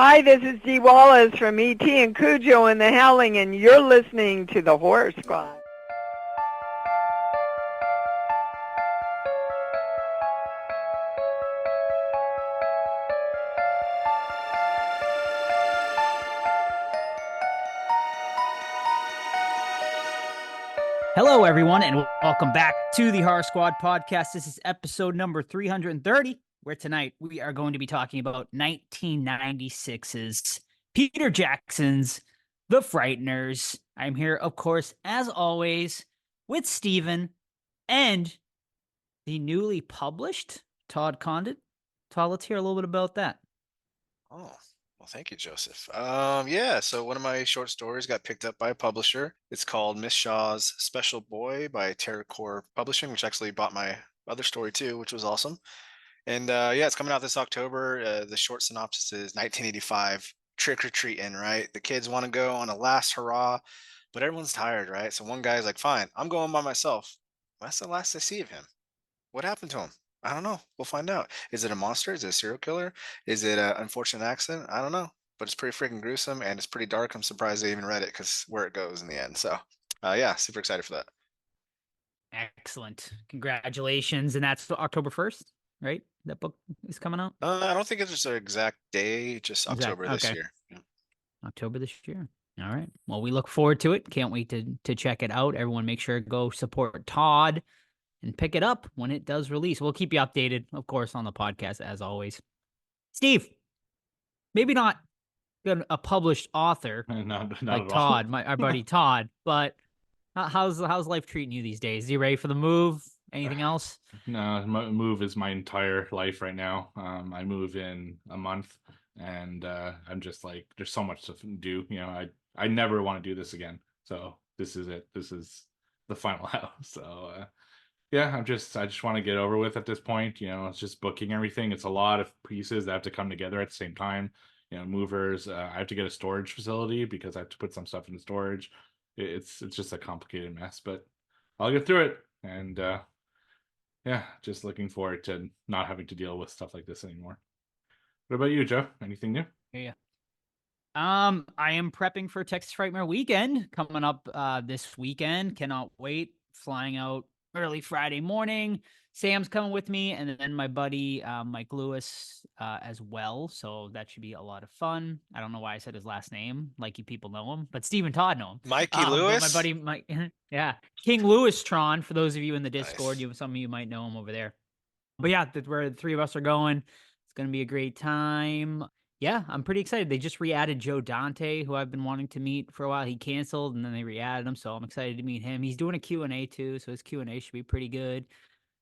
Hi, this is Dee Wallace from E.T. and Cujo and the Howling, and you're listening to the Horror Squad. Hello, everyone, and welcome back to the Horror Squad podcast. This is episode number 330, where tonight we are going to be talking about 1996's Peter Jackson's The Frighteners. I'm here, of course, as always, with Steven and the newly published Todd Condit. Todd, let's hear a little bit about that. Oh, well, thank you, Joseph. So one of my short stories got picked up by a publisher. It's called Miss Shaw's Special Boy by Terracore Publishing, which actually bought my other story too, which was awesome. And it's coming out this October. The short synopsis is 1985 trick or treating, right? The kids want to go on a last hurrah, but everyone's tired, right? So one guy's like, fine, I'm going by myself. That's the last I see of him. What happened to him? I don't know. We'll find out. Is it a monster? Is it a serial killer? Is it an unfortunate accident? I don't know. But it's pretty freaking gruesome and it's pretty dark. I'm surprised I even read it because where it goes in the end. So, super excited for that. Excellent. Congratulations. And that's October 1st, right? That book is coming out? I don't think it's just an exact day, just October this Okay. year. Yeah. October this year. All right. Well, we look forward to it. Can't wait to check it out. Everyone make sure to go support Todd and pick it up when it does release. We'll keep you updated, of course, on the podcast as always. Steve, maybe not a published author Not like at all. Todd, our buddy Todd, but how's life treating you these days? Are you ready for the move? Anything else? No, move is my entire life right now. I move in a month, and I'm just like, there's so much to do. I never want to do this again. So this is it. This is the final house. So I just want to get over with at this point. It's just booking everything. It's a lot of pieces that have to come together at the same time. Movers. I have to get a storage facility because I have to put some stuff in storage. It's just a complicated mess, but I'll get through it. And just looking forward to not having to deal with stuff like this anymore. What about you, Joe? Anything new? Yeah. I am prepping for Texas Frightmare weekend coming up this weekend. Cannot wait. Flying out early Friday morning. Sam's coming with me, and then my buddy Mike Lewis as well. So that should be a lot of fun. I don't know why I said his last name, like you people know him, but Steve and Todd know him. Mikey But Lewis? my buddy Mike, yeah, King Lewis Tron. For those of you in the Discord, Nice. some of you might know him over there. But yeah, that's where the three of us are going. It's gonna be a great time. Yeah, I'm pretty excited. They just re-added Joe Dante, who I've been wanting to meet for a while. He canceled, and then they re-added him, so I'm excited to meet him. He's doing a Q&A too, so his Q&A should be pretty good.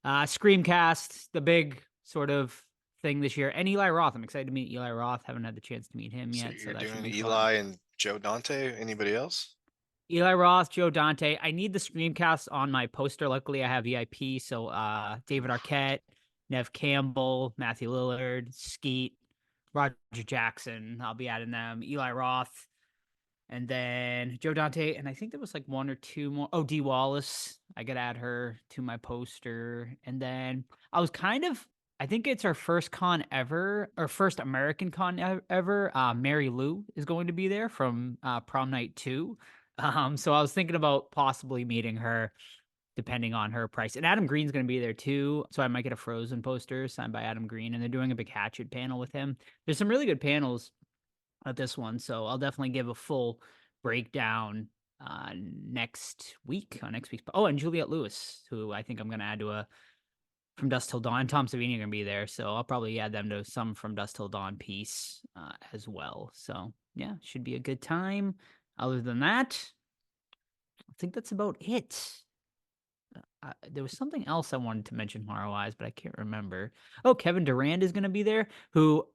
Screamcast, the big sort of thing this year, and Eli Roth. I'm excited to meet Eli Roth. Haven't had the chance to meet him So yet, so you're that should doing be Eli fun. and Joe Dante? Anybody else? Eli Roth, Joe Dante. I need the Screamcast on my poster. Luckily, I have VIP, so David Arquette, Nev Campbell, Matthew Lillard, Skeet, Roger Jackson. I'll be adding them. Eli Roth, and then Joe Dante, and I think there was like one or two more. Oh, Dee Wallace. I gotta add her to my poster. And then I think it's our first con ever, or first American con ever. Mary Lou is going to be there from Prom Night 2. So I was thinking about possibly meeting her depending on her price. And Adam Green's going to be there too. So I might get a Frozen poster signed by Adam Green. And they're doing a big Hatchet panel with him. There's some really good panels at this one. So I'll definitely give a full breakdown next week on next week's. Oh, and Juliette Lewis, who I think I'm going to add to a From Dusk Till Dawn. Tom Savini are going to be there. So I'll probably add them to some From Dusk Till Dawn piece as well. So yeah, should be a good time. Other than that, I think that's about it. There was something else I wanted to mention horror-wise, but I can't remember. Oh, Kevin Durand is going to be there, who,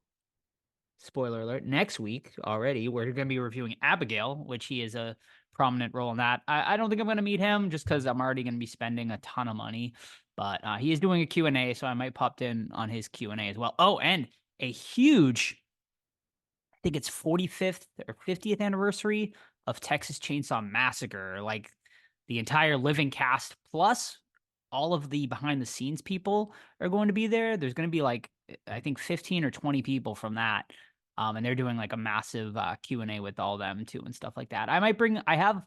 spoiler alert, next week already, we're going to be reviewing Abigail, which he is a prominent role in that. I don't think I'm going to meet him just because I'm already going to be spending a ton of money, but he is doing a Q&A, so I might pop in on his Q&A as well. Oh, and a huge, I think it's 45th or 50th anniversary of Texas Chainsaw Massacre. Like, the entire living cast plus all of the behind the scenes people are going to be there. There's going to be like, I think 15 or 20 people from that And they're doing like a massive Q&A with all them too and stuff like that. I have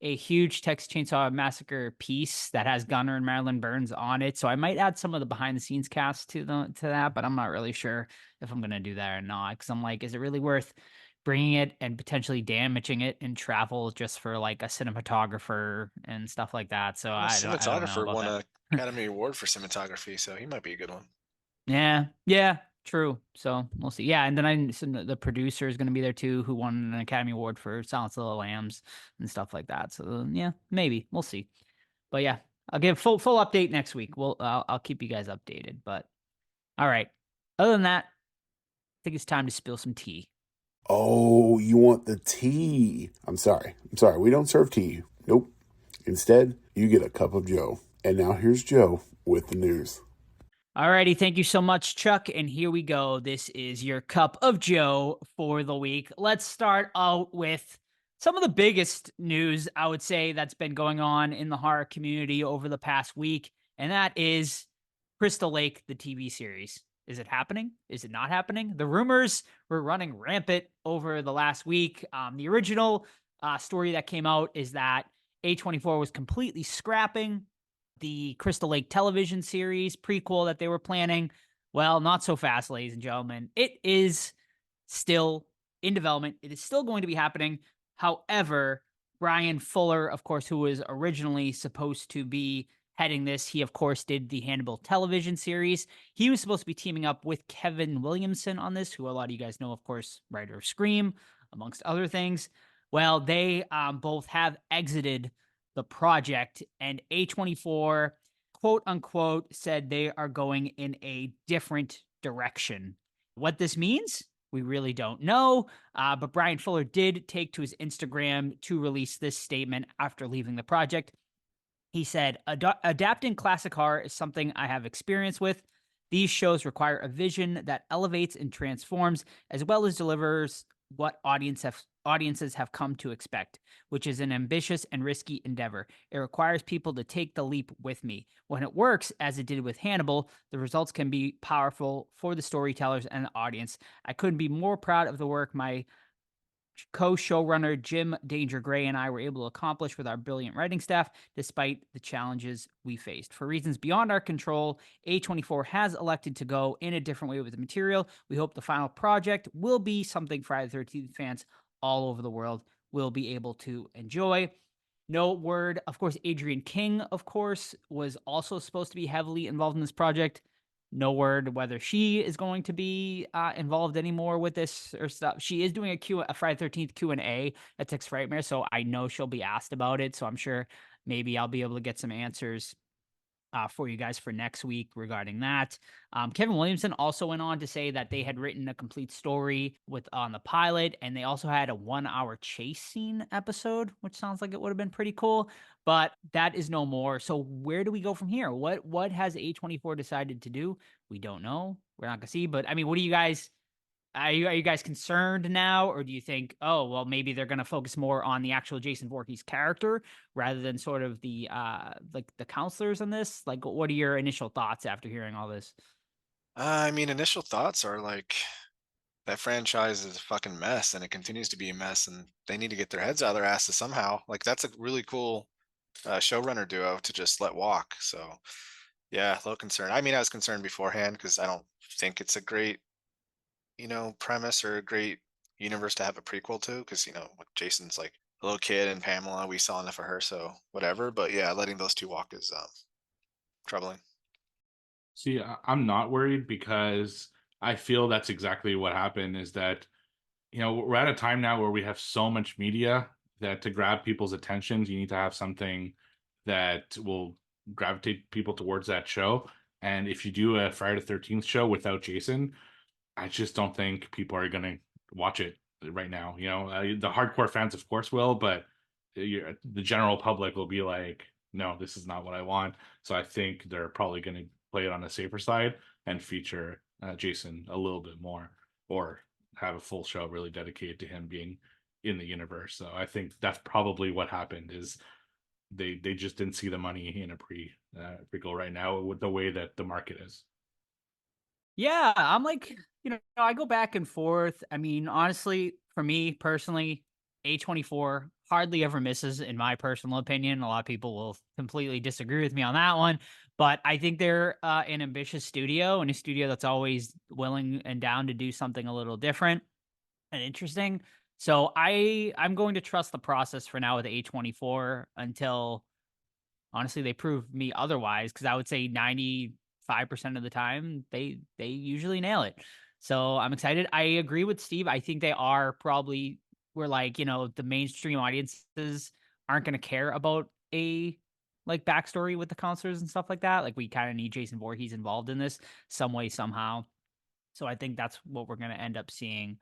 a huge Texas Chainsaw Massacre piece that has Gunner and Marilyn Burns on it, so I might add some of the behind the scenes cast to that, but I'm not really sure if I'm gonna do that or not, because I'm like, is it really worth bringing it and potentially damaging it in travel just for like a cinematographer and stuff like that? So Well, I don't know cinematographer about won that. a Academy Award for cinematography, so he might be a good one. Yeah, true. So we'll see. Yeah, and then the producer is going to be there too, who won an Academy Award for Silence of the Lambs and stuff like that. So yeah, maybe we'll see. But yeah, I'll give full update next week. I'll keep you guys updated. But all right. Other than that, I think it's time to spill some tea. Oh, you want the tea? I'm sorry. We don't serve tea. Nope. Instead, you get a cup of Joe. And now here's Joe with the news. Alrighty, thank you so much, Chuck. And here we go. This is your cup of Joe for the week. Let's start out with some of the biggest news, I would say, that's been going on in the horror community over the past week. And that is Crystal Lake, the TV series. Is it happening? Is it not happening? The rumors were running rampant over the last week. The original story that came out is that A24 was completely scrapping the Crystal Lake television series prequel that they were planning. Well, not so fast, ladies and gentlemen. It is still in development. It is still going to be happening. However, Brian Fuller, of course, who was originally supposed to be heading this, he, of course, did the Hannibal television series. He was supposed to be teaming up with Kevin Williamson on this, who a lot of you guys know, of course, writer of Scream, amongst other things. Well, they both have exited the project, and A24, quote unquote, said they are going in a different direction. What this means, we really don't know. But Brian Fuller did take to his Instagram to release this statement after leaving the project. He said, adapting classic horror is something I have experience with. These shows require a vision that elevates and transforms, as well as delivers what audiences have come to expect, which is an ambitious and risky endeavor. It requires people to take the leap with me. When it works, as it did with Hannibal, the results can be powerful for the storytellers and the audience. I couldn't be more proud of the work my co-showrunner Jim Danger Gray and I were able to accomplish with our brilliant writing staff, despite the challenges we faced. For reasons beyond our control, A24 has elected to go in a different way with the material. We hope the final project will be something Friday the 13th fans all over the world will be able to enjoy. No word. Of course, Adrienne King, of course, was also supposed to be heavily involved in this project. No word whether she is going to be involved anymore with this or stuff. She is doing a Friday 13th Q&A at Texas Frightmare, so I know she'll be asked about it. So I'm sure maybe I'll be able to get some answers for you guys for next week regarding that. Kevin Williamson also went on to say that they had written a complete story on the pilot, and they also had a 1-hour chase scene episode, which sounds like it would have been pretty cool. But that is no more. So where do we go from here? What has A24 decided to do? We don't know. We're not gonna see. But I mean, what do you guys? Are you guys concerned now, or do you think, oh well, maybe they're going to focus more on the actual Jason Voorhees character rather than sort of the like the counselors in this? Like, what are your initial thoughts after hearing all this? I mean, initial thoughts are like that franchise is a fucking mess, and it continues to be a mess, and they need to get their heads out of their asses somehow. Like that's a really cool showrunner duo to just let walk. So yeah, a little concerned. I mean, I was concerned beforehand because I don't think it's a great, premise or a great universe to have a prequel to. Because like Jason's like a little kid and Pamela, we saw enough of her, so whatever. But yeah, letting those two walk is troubling. See, I'm not worried because I feel that's exactly what happened is that, we're at a time now where we have so much media that to grab people's attentions, you need to have something that will gravitate people towards that show. And if you do a Friday the 13th show without Jason, I just don't think people are going to watch it right now. The hardcore fans, of course, will, but the general public will be like, no, this is not what I want. So I think they're probably going to play it on the safer side and feature Jason a little bit more, or have a full show really dedicated to him being in the universe. So I think that's probably what happened is they just didn't see the money in a prequel right now with the way that the market is. Yeah, I'm like, I go back and forth. I mean, honestly, for me personally, A24 hardly ever misses, in my personal opinion. A lot of people will completely disagree with me on that one, but I think they're an ambitious studio and a studio that's always willing and down to do something a little different and interesting. So I'm going to trust the process for now with A24 until honestly they prove me otherwise, because I would say 95% of the time they usually nail it. So I'm excited. I agree with Steve. I think they are probably where, like, the mainstream audiences aren't going to care about a like backstory with the counselors and stuff like that. Like, we kind of need Jason Voorhees involved in this some way somehow. So I think that's what we're going to end up seeing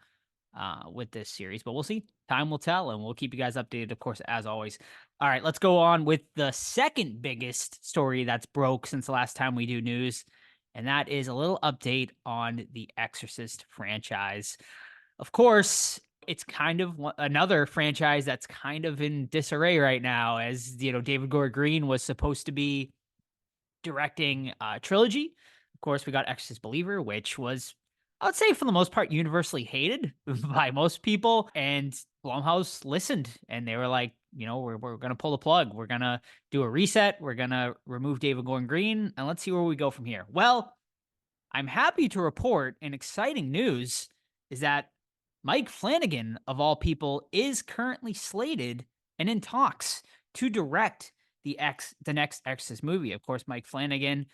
with this series, but we'll see. Time will tell, and we'll keep you guys updated, of course, as always. All right, let's go on with the second biggest story that's broke since the last time we do news, and that is a little update on the Exorcist franchise. Of course, it's kind of another franchise that's kind of in disarray right now, as David Gore Green was supposed to be directing a trilogy. Of course, we got Exorcist Believer, which was, I would say, for the most part, universally hated by most people. And Blumhouse listened, and they were like, we're going to pull the plug. We're going to do a reset. We're going to remove David Gordon Green, and let's see where we go from here. Well, I'm happy to report, and exciting news is that Mike Flanagan, of all people, is currently slated and in talks to direct the next Exorcist movie. Of course, Mike Flanagan,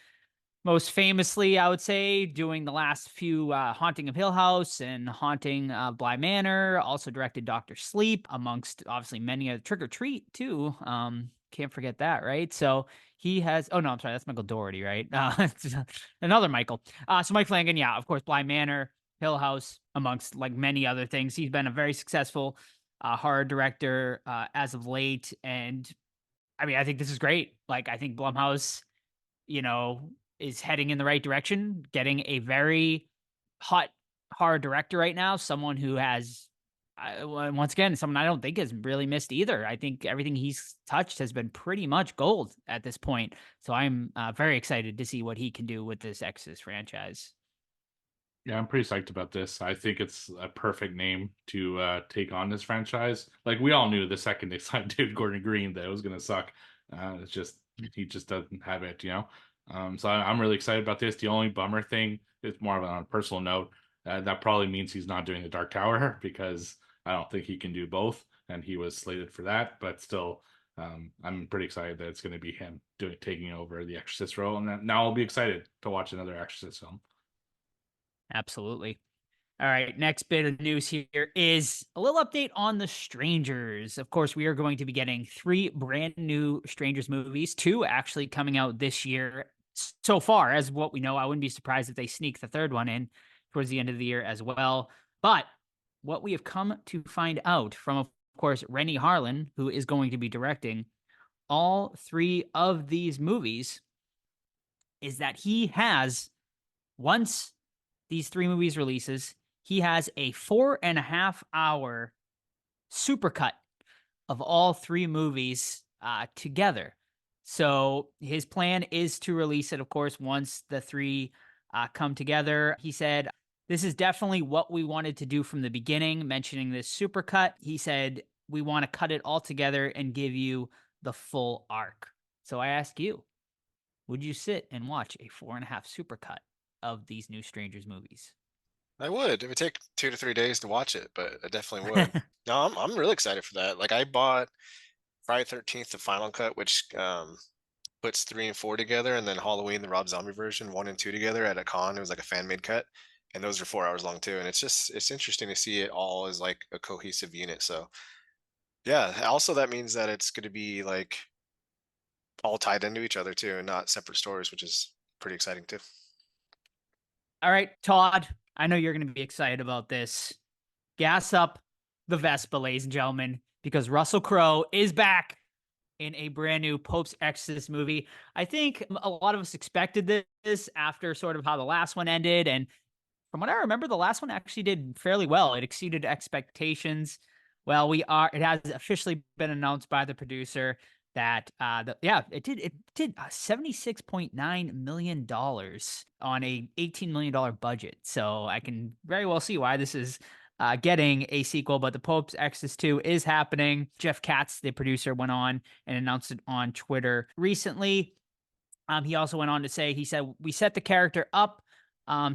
most famously, I would say, doing the last few Haunting of Hill House and Haunting Bly Manor, also directed Doctor Sleep, amongst obviously many other, Trick or Treat too. Can't forget that, right? So he has, oh no, I'm sorry, that's Michael Dougherty, right? Another Michael. So Mike Flanagan, yeah, of course, Bly Manor, Hill House, amongst like many other things. He's been a very successful horror director as of late. And I mean, I think this is great. Like, I think Blumhouse, is heading in the right direction, getting a very hot horror director right now, someone who has, once again, someone I don't think has really missed either. I think everything he's touched has been pretty much gold at this point. So I'm very excited to see what he can do with this Exorcist franchise. Yeah, I'm pretty psyched about this. I think it's a perfect name to take on this franchise. Like, we all knew the second they signed David Gordon Green that it was going to suck. It's just he just doesn't have it. So I'm really excited about this. The only bummer thing is more of on a personal note. That probably means he's not doing the Dark Tower because I don't think he can do both, and he was slated for that. But still, I'm pretty excited that it's going to be him taking over the Exorcist role, and now I'll be excited to watch another Exorcist film. Absolutely. All right, next bit of news here is a little update on The Strangers. Of course, we are going to be getting 3 brand new Strangers movies, 2 actually coming out this year so far, as what we know. I wouldn't be surprised if they sneak the third one in towards the end of the year as well. But what we have come to find out from, of course, Rennie Harlan, who is going to be directing all 3 of these movies, is that he has, once these 3 movies releases, he has a 4.5-hour supercut of all 3 movies together. So his plan is to release it, of course, once the 3 come together. He said, this is definitely what we wanted to do from the beginning, mentioning this supercut. He said, we want to cut it all together and give you the full arc. So I ask you, would you sit and watch a 4.5 supercut of these new Strangers movies? I would. It would take 2 to 3 days to watch it, but I definitely would. No, I'm really excited for that. Like, I bought Friday 13th, the final cut, which puts 3 and 4 together, and then Halloween, the Rob Zombie version, 1 and 2 together at a con. It was like a fan made cut, and those are 4 hours long too. And it's interesting to see it all as like a cohesive unit. So yeah. Also, that means that it's going to be like all tied into each other too, and not separate stories, which is pretty exciting too. All right, Todd, I know you're going to be excited about this. Gas up the Vespa, ladies and gentlemen, because Russell Crowe is back in a brand new Pope's Exorcist movie. I think a lot of us expected this after sort of how the last one ended. And from what I remember, the last one actually did fairly well. It exceeded expectations. Well, it has officially been announced by the producer that it did $76.9 million on a $18 million budget. So I can very well see why this is getting a sequel, but The Pope's Exorcist 2 is happening. Jeff Katz, the producer, went on and announced it on Twitter recently. He also went on to say, he said, we set the character up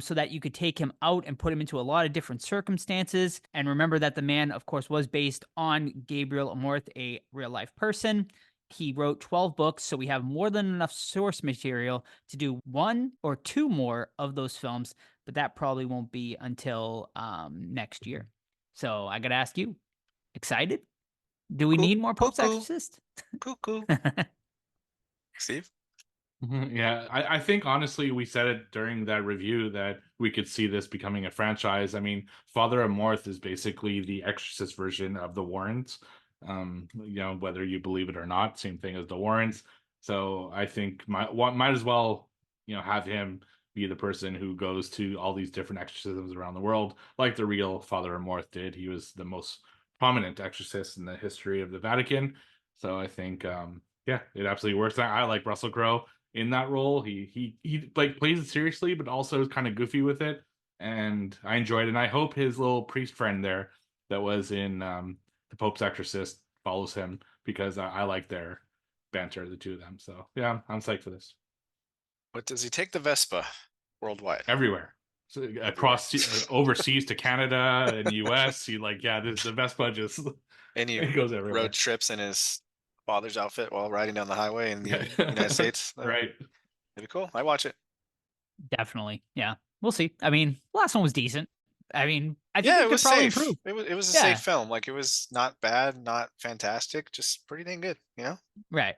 so that you could take him out and put him into a lot of different circumstances. And remember that the man, of course, was based on Gabriel Amorth, a real life person. He wrote 12 books, so we have more than enough source material to do 1 or 2 more of those films, but that probably won't be until next year. So I got to ask you, excited? Do we need more Pope's Exorcist? Cuckoo. Steve? Yeah, I think honestly we said it during that review that we could see this becoming a franchise. I mean, Father Amorth is basically the Exorcist version of the Warrens. Whether you believe it or not, same thing as the Warrens. So I think might as well, have him be the person who goes to all these different exorcisms around the world, like the real Father Amorth did. He was the most prominent exorcist in the history of the Vatican. So I think, yeah, it absolutely works. I like Russell Crowe in that role. He like plays it seriously, but also is kind of goofy with it, and I enjoyed it. And I hope his little priest friend there that was in The Pope's Exorcist follows him, because I like their banter, the two of them. So yeah, I'm psyched for this. But does he take the Vespa worldwide? Everywhere. So across overseas to Canada and US, the Vespa just Any it goes everywhere. road trips in his father's outfit while riding down the highway in the United States. Right. That'd be cool. I watch it. Definitely. Yeah. We'll see. I mean, last one was decent. I mean, I think it was probably safe. improve. It was a safe film. Like, it was not bad, not fantastic, just pretty dang good, Right.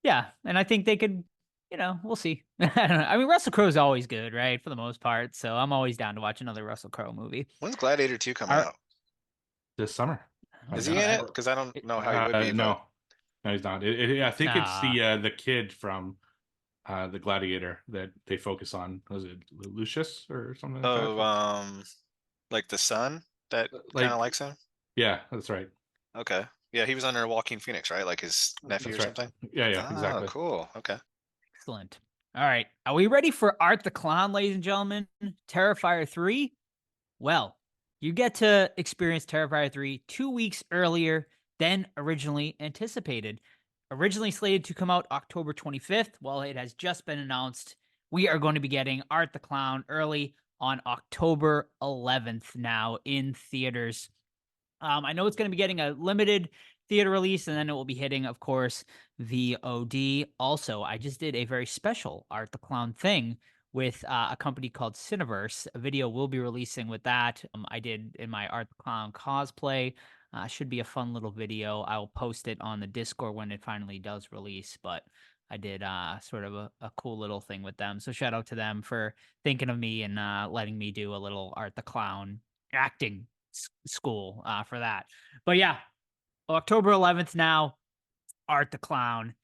Yeah. And I think they could, we'll see. I don't know. I mean, Russell Crowe's always good, right? For the most part. So I'm always down to watch another Russell Crowe movie. When's Gladiator 2 coming out? This summer. Is he in it? Because I don't know how he would be. No, he's not. I think it's the kid from the Gladiator that they focus on. Was it Lucius or something like that? Like the son that kind of likes him? Yeah, that's right. Okay. Yeah, he was under Joaquin Phoenix, right? Like his nephew or something? Yeah, exactly. Cool. Okay. Excellent. All right. Are we ready for Art the Clown, ladies and gentlemen? Terrifier 3? Well, you get to experience Terrifier 3 2 weeks earlier than originally anticipated. Originally slated to come out October 25th. Well, it has just been announced. We are going to be getting Art the Clown early on October 11th now in theaters. I know it's going to be getting a limited theater release, and then it will be hitting, of course, VOD. Also, I just did a very special Art the Clown thing with a company called Cineverse. A video will be releasing with that. I did in my Art the Clown cosplay. Should be a fun little video. I will post it on the Discord when it finally does release, but I did sort of a cool little thing with them. So shout out to them for thinking of me and letting me do a little Art the Clown acting school for that. But yeah, October 11th now, Art the Clown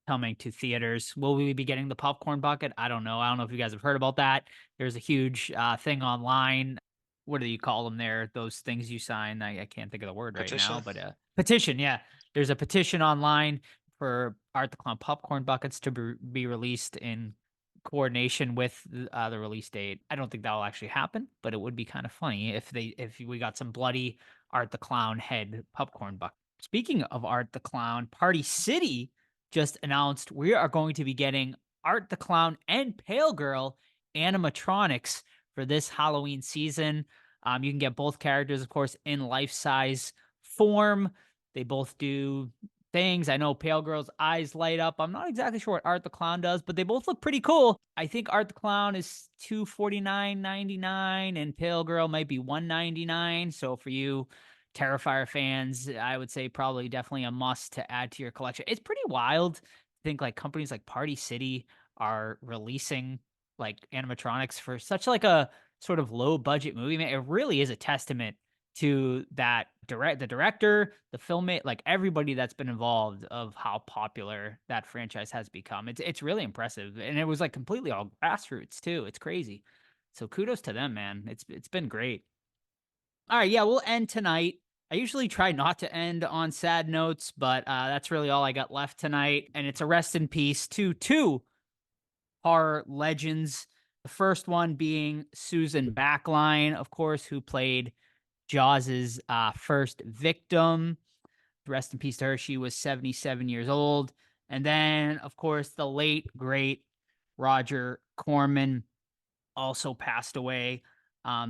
coming to theaters. Will we be getting the popcorn bucket? I don't know. I don't know if you guys have heard about that. There's a huge thing online. What do you call them there? Those things you sign. I can't think of the word Petition? right now, but petition. Yeah. There's a petition online for Art the Clown popcorn buckets to be released in coordination with the release date. I don't think that will actually happen, but it would be kind of funny if we got some bloody Art the Clown head popcorn bucket. Speaking of Art the Clown, Party City just announced we are going to be getting Art the Clown and Pale Girl animatronics for this Halloween season. You can get both characters, of course, in life-size form. They both do things. I know Pale Girl's eyes light up. I'm not exactly sure what Art the Clown does, but they both look pretty cool. I think Art the Clown is $249.99 and Pale Girl might be $199. So for you Terrifier fans, I would say probably definitely a must to add to your collection. It's pretty wild to think like companies like Party City are releasing like animatronics for such like a sort of low budget movie. Man, it really is a testament to that the director, the filmmate, like everybody that's been involved of how popular that franchise has become. It's really impressive. And it was like completely all grassroots too. It's crazy. So kudos to them, man. It's been great. All right, yeah, we'll end tonight I usually try not to end on sad notes, but that's really all I got left tonight. And it's a rest in peace to two horror legends. The first one being Susan Backline, of course, who played Jaws's first victim. Rest in peace to her. She was 77 years old. And then, of course, the late, great Roger Corman also passed away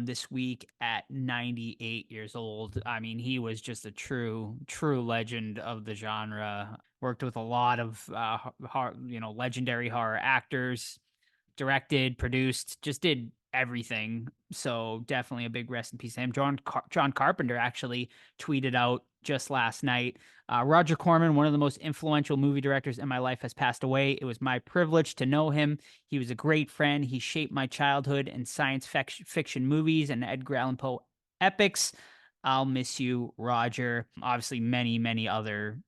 this week at 98 years old. I mean, he was just a true legend of the genre. Worked with a lot of legendary horror actors, directed, produced, just did everything. So definitely a big rest in peace to him. John Carpenter actually tweeted out just last night, Roger Corman, one of the most influential movie directors in my life, has passed away. It was my privilege to know him. He was a great friend. He shaped my childhood in science fiction movies and Edgar Allan Poe epics. I'll miss you, Roger. Obviously, many other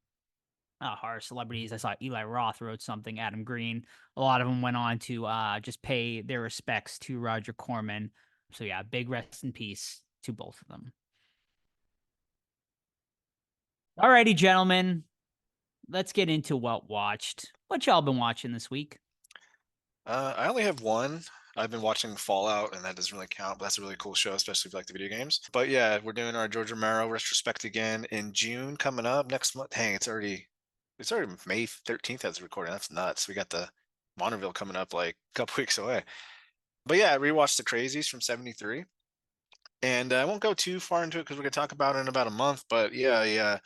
horror celebrities. I saw Eli Roth wrote something, Adam Green. A lot of them went on to just pay their respects to Roger Corman. So yeah, big rest in peace to both of them. Alrighty, gentlemen, let's get into what watched. What y'all been watching this week? I only have one. I've been watching Fallout, and that doesn't really count, but that's a really cool show, especially if you like the video games. But yeah, we're doing our George Romero retrospect again in June coming up next month. Dang, it's already May 13th as recording. That's nuts. We got the Monterville coming up like a couple weeks away. But yeah, I rewatched The Crazies from '73. And I won't go too far into it because we're going to talk about it in about a month. But yeah,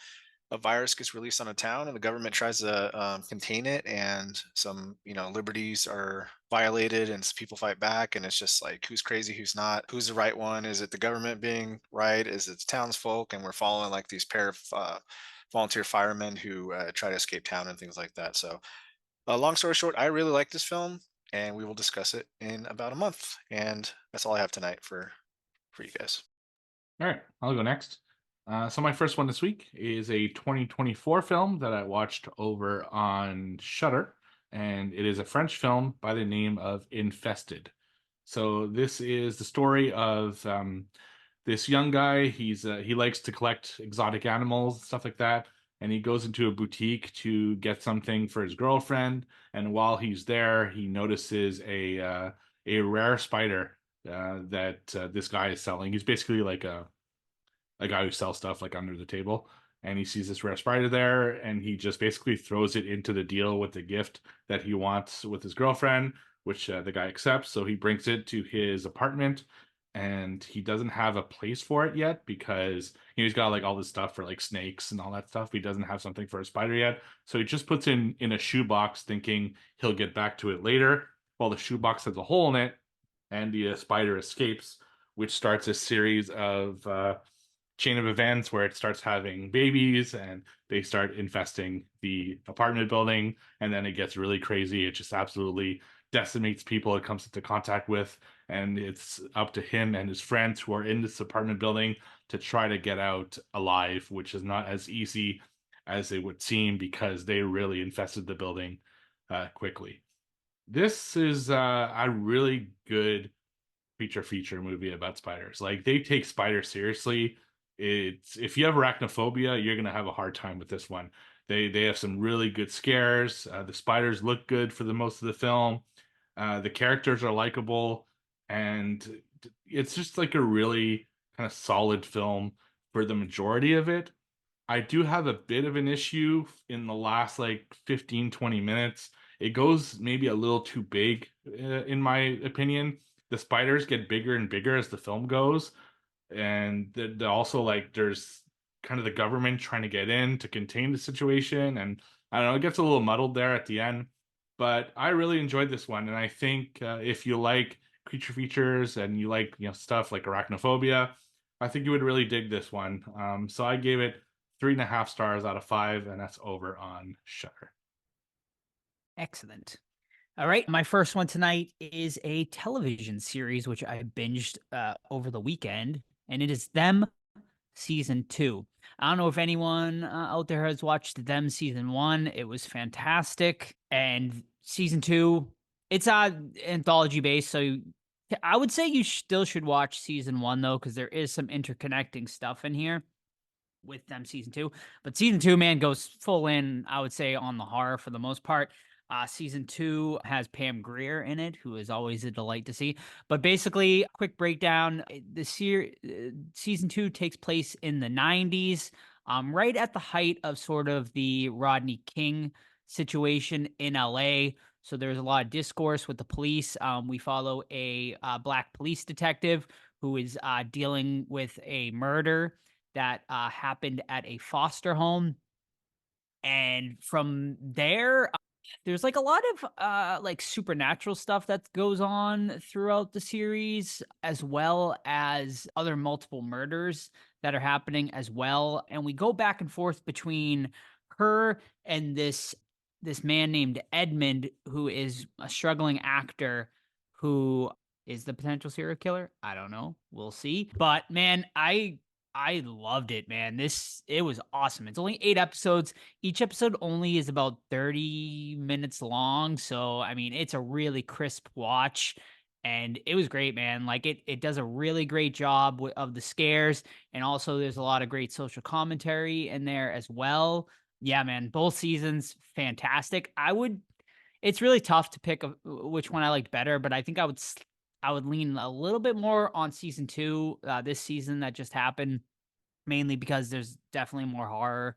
a virus gets released on a town and the government tries to contain it, and some liberties are violated and people fight back, and it's just like, who's crazy, who's not, who's the right one? Is it the government being right? Is it the townsfolk? And we're following like these pair of volunteer firemen who try to escape town and things like that. So long story short, I really like this film, and we will discuss it in about a month. And that's all I have tonight for you guys. All right, I'll go next. So my first one this week is a 2024 film that I watched over on Shudder, and it is a French film by the name of Infested. So this is the story of this young guy. He likes to collect exotic animals, stuff like that, and he goes into a boutique to get something for his girlfriend. And while he's there, he notices a rare spider that this guy is selling. He's basically like a guy who sells stuff like under the table, and he sees this rare spider there, and he just basically throws it into the deal with the gift that he wants with his girlfriend, which the guy accepts. So he brings it to his apartment, and he doesn't have a place for it yet because he's got like all this stuff for like snakes and all that stuff. But he doesn't have something for a spider yet, so he just puts in a shoebox, thinking he'll get back to it later. Well, the shoebox has a hole in it, and the spider escapes, which starts a series of chain of events where it starts having babies and they start infesting the apartment building, and then it gets really crazy. It just absolutely decimates people it comes into contact with, and it's up to him and his friends who are in this apartment building to try to get out alive, which is not as easy as it would seem because they really infested the building quickly. This is a really good creature feature movie about spiders. Like, they take spiders seriously. It's, if you have arachnophobia, you're gonna have a hard time with this one. They have some really good scares. The spiders look good for the most of the film. The characters are likable, and it's just like a really kind of solid film for the majority of it. I do have a bit of an issue in the last like 15-20 minutes. It goes maybe a little too big, in my opinion. The spiders get bigger and bigger as the film goes, and also like there's kind of the government trying to get in to contain the situation, and I don't know, it gets a little muddled there at the end. But I really enjoyed this one, and I think if you like creature features and you like stuff like arachnophobia, I think you would really dig this one. So I gave it 3.5 stars out of 5, and that's over on Shudder. Excellent. All right, my first one tonight is a television series which I binged over the weekend, and it is Them Season 2. I don't know if anyone out there has watched Them Season 1. It was fantastic. And Season 2, it's anthology based, so I would say you still should watch Season 1, though, because there is some interconnecting stuff in here. with them season 2. But season 2, man, goes full in, I would say, on the horror for the most part. Season 2 has Pam Grier in it, who is always a delight to see. But basically, quick breakdown: season 2 takes place in the 90s, right at the height of sort of the Rodney King situation in LA. So there's a lot of discourse with the police. We follow a black police detective who is dealing with a murder that happened at a foster home. And from there, there's like a lot of like supernatural stuff that goes on throughout the series, as well as other multiple murders that are happening as well. And we go back and forth between her and this man named Edmund, who is a struggling actor who is the potential serial killer. I don't know. We'll see. But man, I loved it, man. It was awesome. It's only 8 episodes. Each episode only is about 30 minutes long. So, I mean, it's a really crisp watch. And it was great, man. Like it does a really great job of the scares. And also there's a lot of great social commentary in there as well. Yeah, man. Both seasons, fantastic. It's really tough to pick which one I liked better, but I think I would lean a little bit more on season 2, this season that just happened, mainly because there's definitely more horror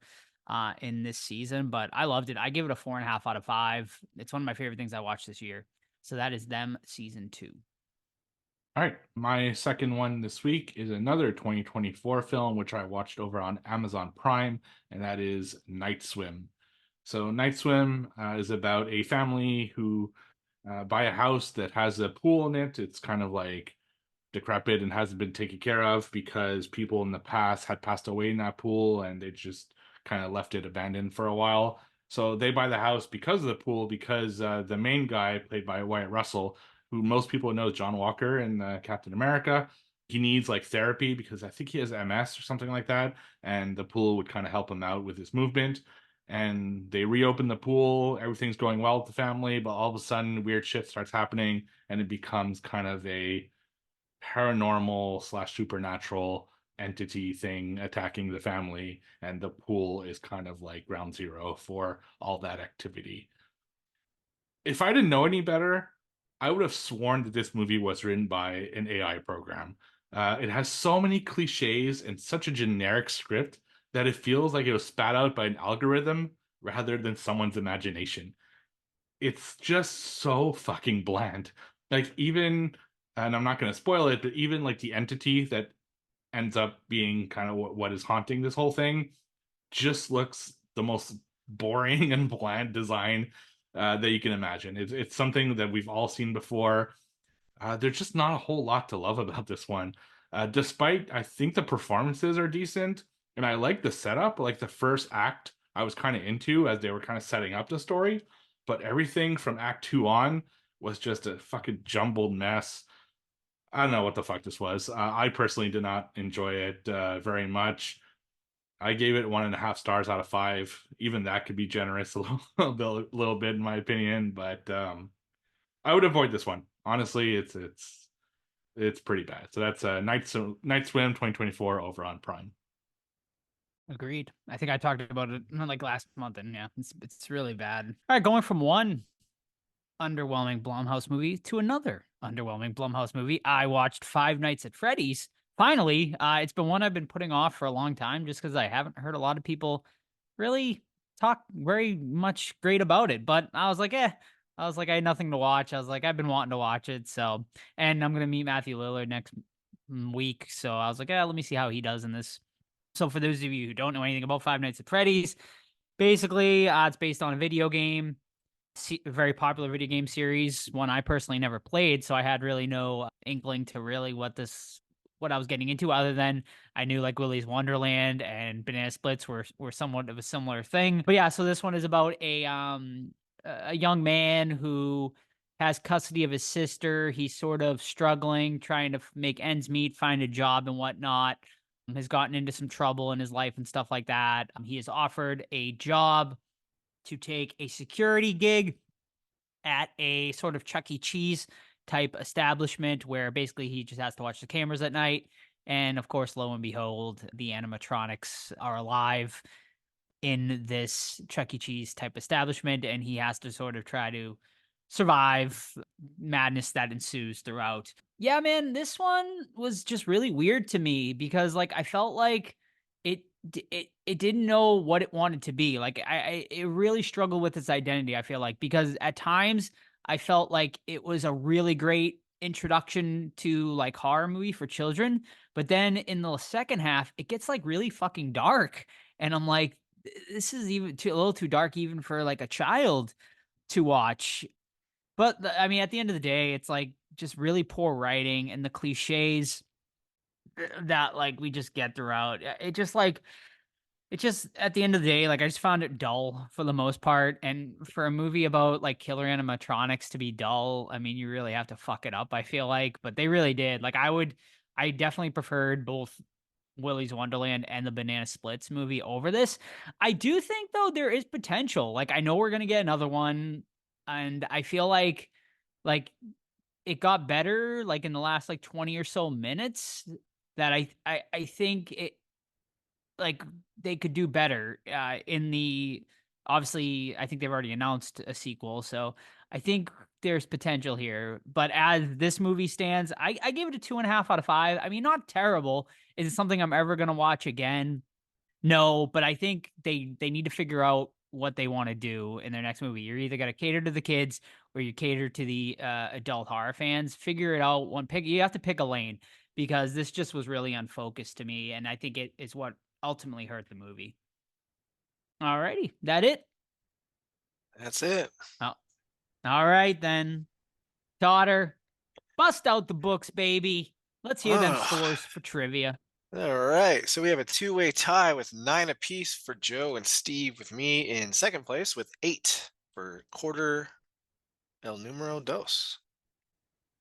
in this season. But I loved it. I give it a 4.5 out of 5. It's one of my favorite things I watched this year. So that is Them season 2. All right, my second one this week is another 2024 film, which I watched over on Amazon Prime, and that is Night Swim. So Night Swim is about a family who buy a house that has a pool in it. It's kind of like decrepit and hasn't been taken care of because people in the past had passed away in that pool and they just kind of left it abandoned for a while. So they buy the house because of the pool, because the main guy, played by Wyatt Russell, who most people know as John Walker in Captain America, he needs like therapy because I think he has MS or something like that, and the pool would kind of help him out with his movement. And they reopen the pool, everything's going well with the family, but all of a sudden weird shit starts happening and it becomes kind of a paranormal slash supernatural entity thing attacking the family, and the pool is kind of like ground zero for all that activity. If I didn't know any better, I would have sworn that this movie was written by an AI program. It has so many cliches and such a generic script that it feels like it was spat out by an algorithm rather than someone's imagination. It's just so fucking bland. Like, even, and I'm not going to spoil it, but even like the entity that ends up being kind of what is haunting this whole thing just looks the most boring and bland design that you can imagine. It's something that we've all seen before. There's just not a whole lot to love about this one. Despite, I think the performances are decent, and I like the setup. Like the first act, I was kind of into as they were kind of setting up the story, but everything from Act 2 on was just a fucking jumbled mess. I don't know what the fuck this was. I personally did not enjoy it very much. I gave it 1.5 stars out of 5. Even that could be generous little bit in my opinion, but I would avoid this one. Honestly, it's pretty bad. So that's Night Swim 2024 over on Prime. Agreed. I think I talked about it like last month, and yeah, it's really bad. All right, going from one underwhelming Blumhouse movie to another underwhelming Blumhouse movie. I watched Five Nights at Freddy's. Finally, it's been one I've been putting off for a long time just because I haven't heard a lot of people really talk very much great about it. But I was like, I had nothing to watch. I was like, I've been wanting to watch it. So, and I'm going to meet Matthew Lillard next week. So I was like, let me see how he does in this. So for those of you who don't know anything about Five Nights at Freddy's, basically, it's based on a video game, a very popular video game series, one I personally never played, so I had really no inkling to really what I was getting into, other than I knew like Willy's Wonderland and Banana Splits were somewhat of a similar thing. But yeah, so this one is about a young man who has custody of his sister. He's sort of struggling, trying to make ends meet, find a job and whatnot. Has gotten into some trouble in his life and stuff like that. He is offered a job to take a security gig at a sort of Chuck E. Cheese type establishment where basically he just has to watch the cameras at night. And of course, lo and behold, the animatronics are alive in this Chuck E. Cheese type establishment, and he has to sort of try to survive madness that ensues throughout. Yeah, man, this one was just really weird to me because like I felt like it didn't know what it wanted to be. Like it really struggled with its identity, I feel like, because at times I felt like it was a really great introduction to like horror movie for children, but then in the second half it gets like really fucking dark, and I'm like, this is even a little too dark even for like a child to watch. But I mean, at the end of the day, it's like just really poor writing and the cliches that like we just get throughout. It just at the end of the day, like I just found it dull for the most part. And for a movie about like killer animatronics to be dull, I mean, you really have to fuck it up, I feel like. But they really did. Like I definitely preferred both Willy's Wonderland and the Banana Splits movie over this. I do think though there is potential. Like I know we're gonna get another one, and I feel like it got better like in the last like 20 or so minutes, that I think it like they could do better in the obviously I think they've already announced a sequel, so I think there's potential here. But as this movie stands, I gave it a 2.5 out of 5. I mean, not terrible. Is it something I'm ever gonna watch again? No, but I think they need to figure out what they want to do in their next movie. You're either gonna cater to the kids or you cater to the adult horror fans. Figure it out. You have to pick a lane, because this just was really unfocused to me, and I think it is what ultimately hurt the movie. Alrighty, that it? That's it. Oh, all right then, daughter, bust out the books, baby. Let's hear them Ugh. scores for trivia. All right. So we have a two-way tie with 9 apiece for Joe and Steve, with me in second place with 8 for quarter el numero dos.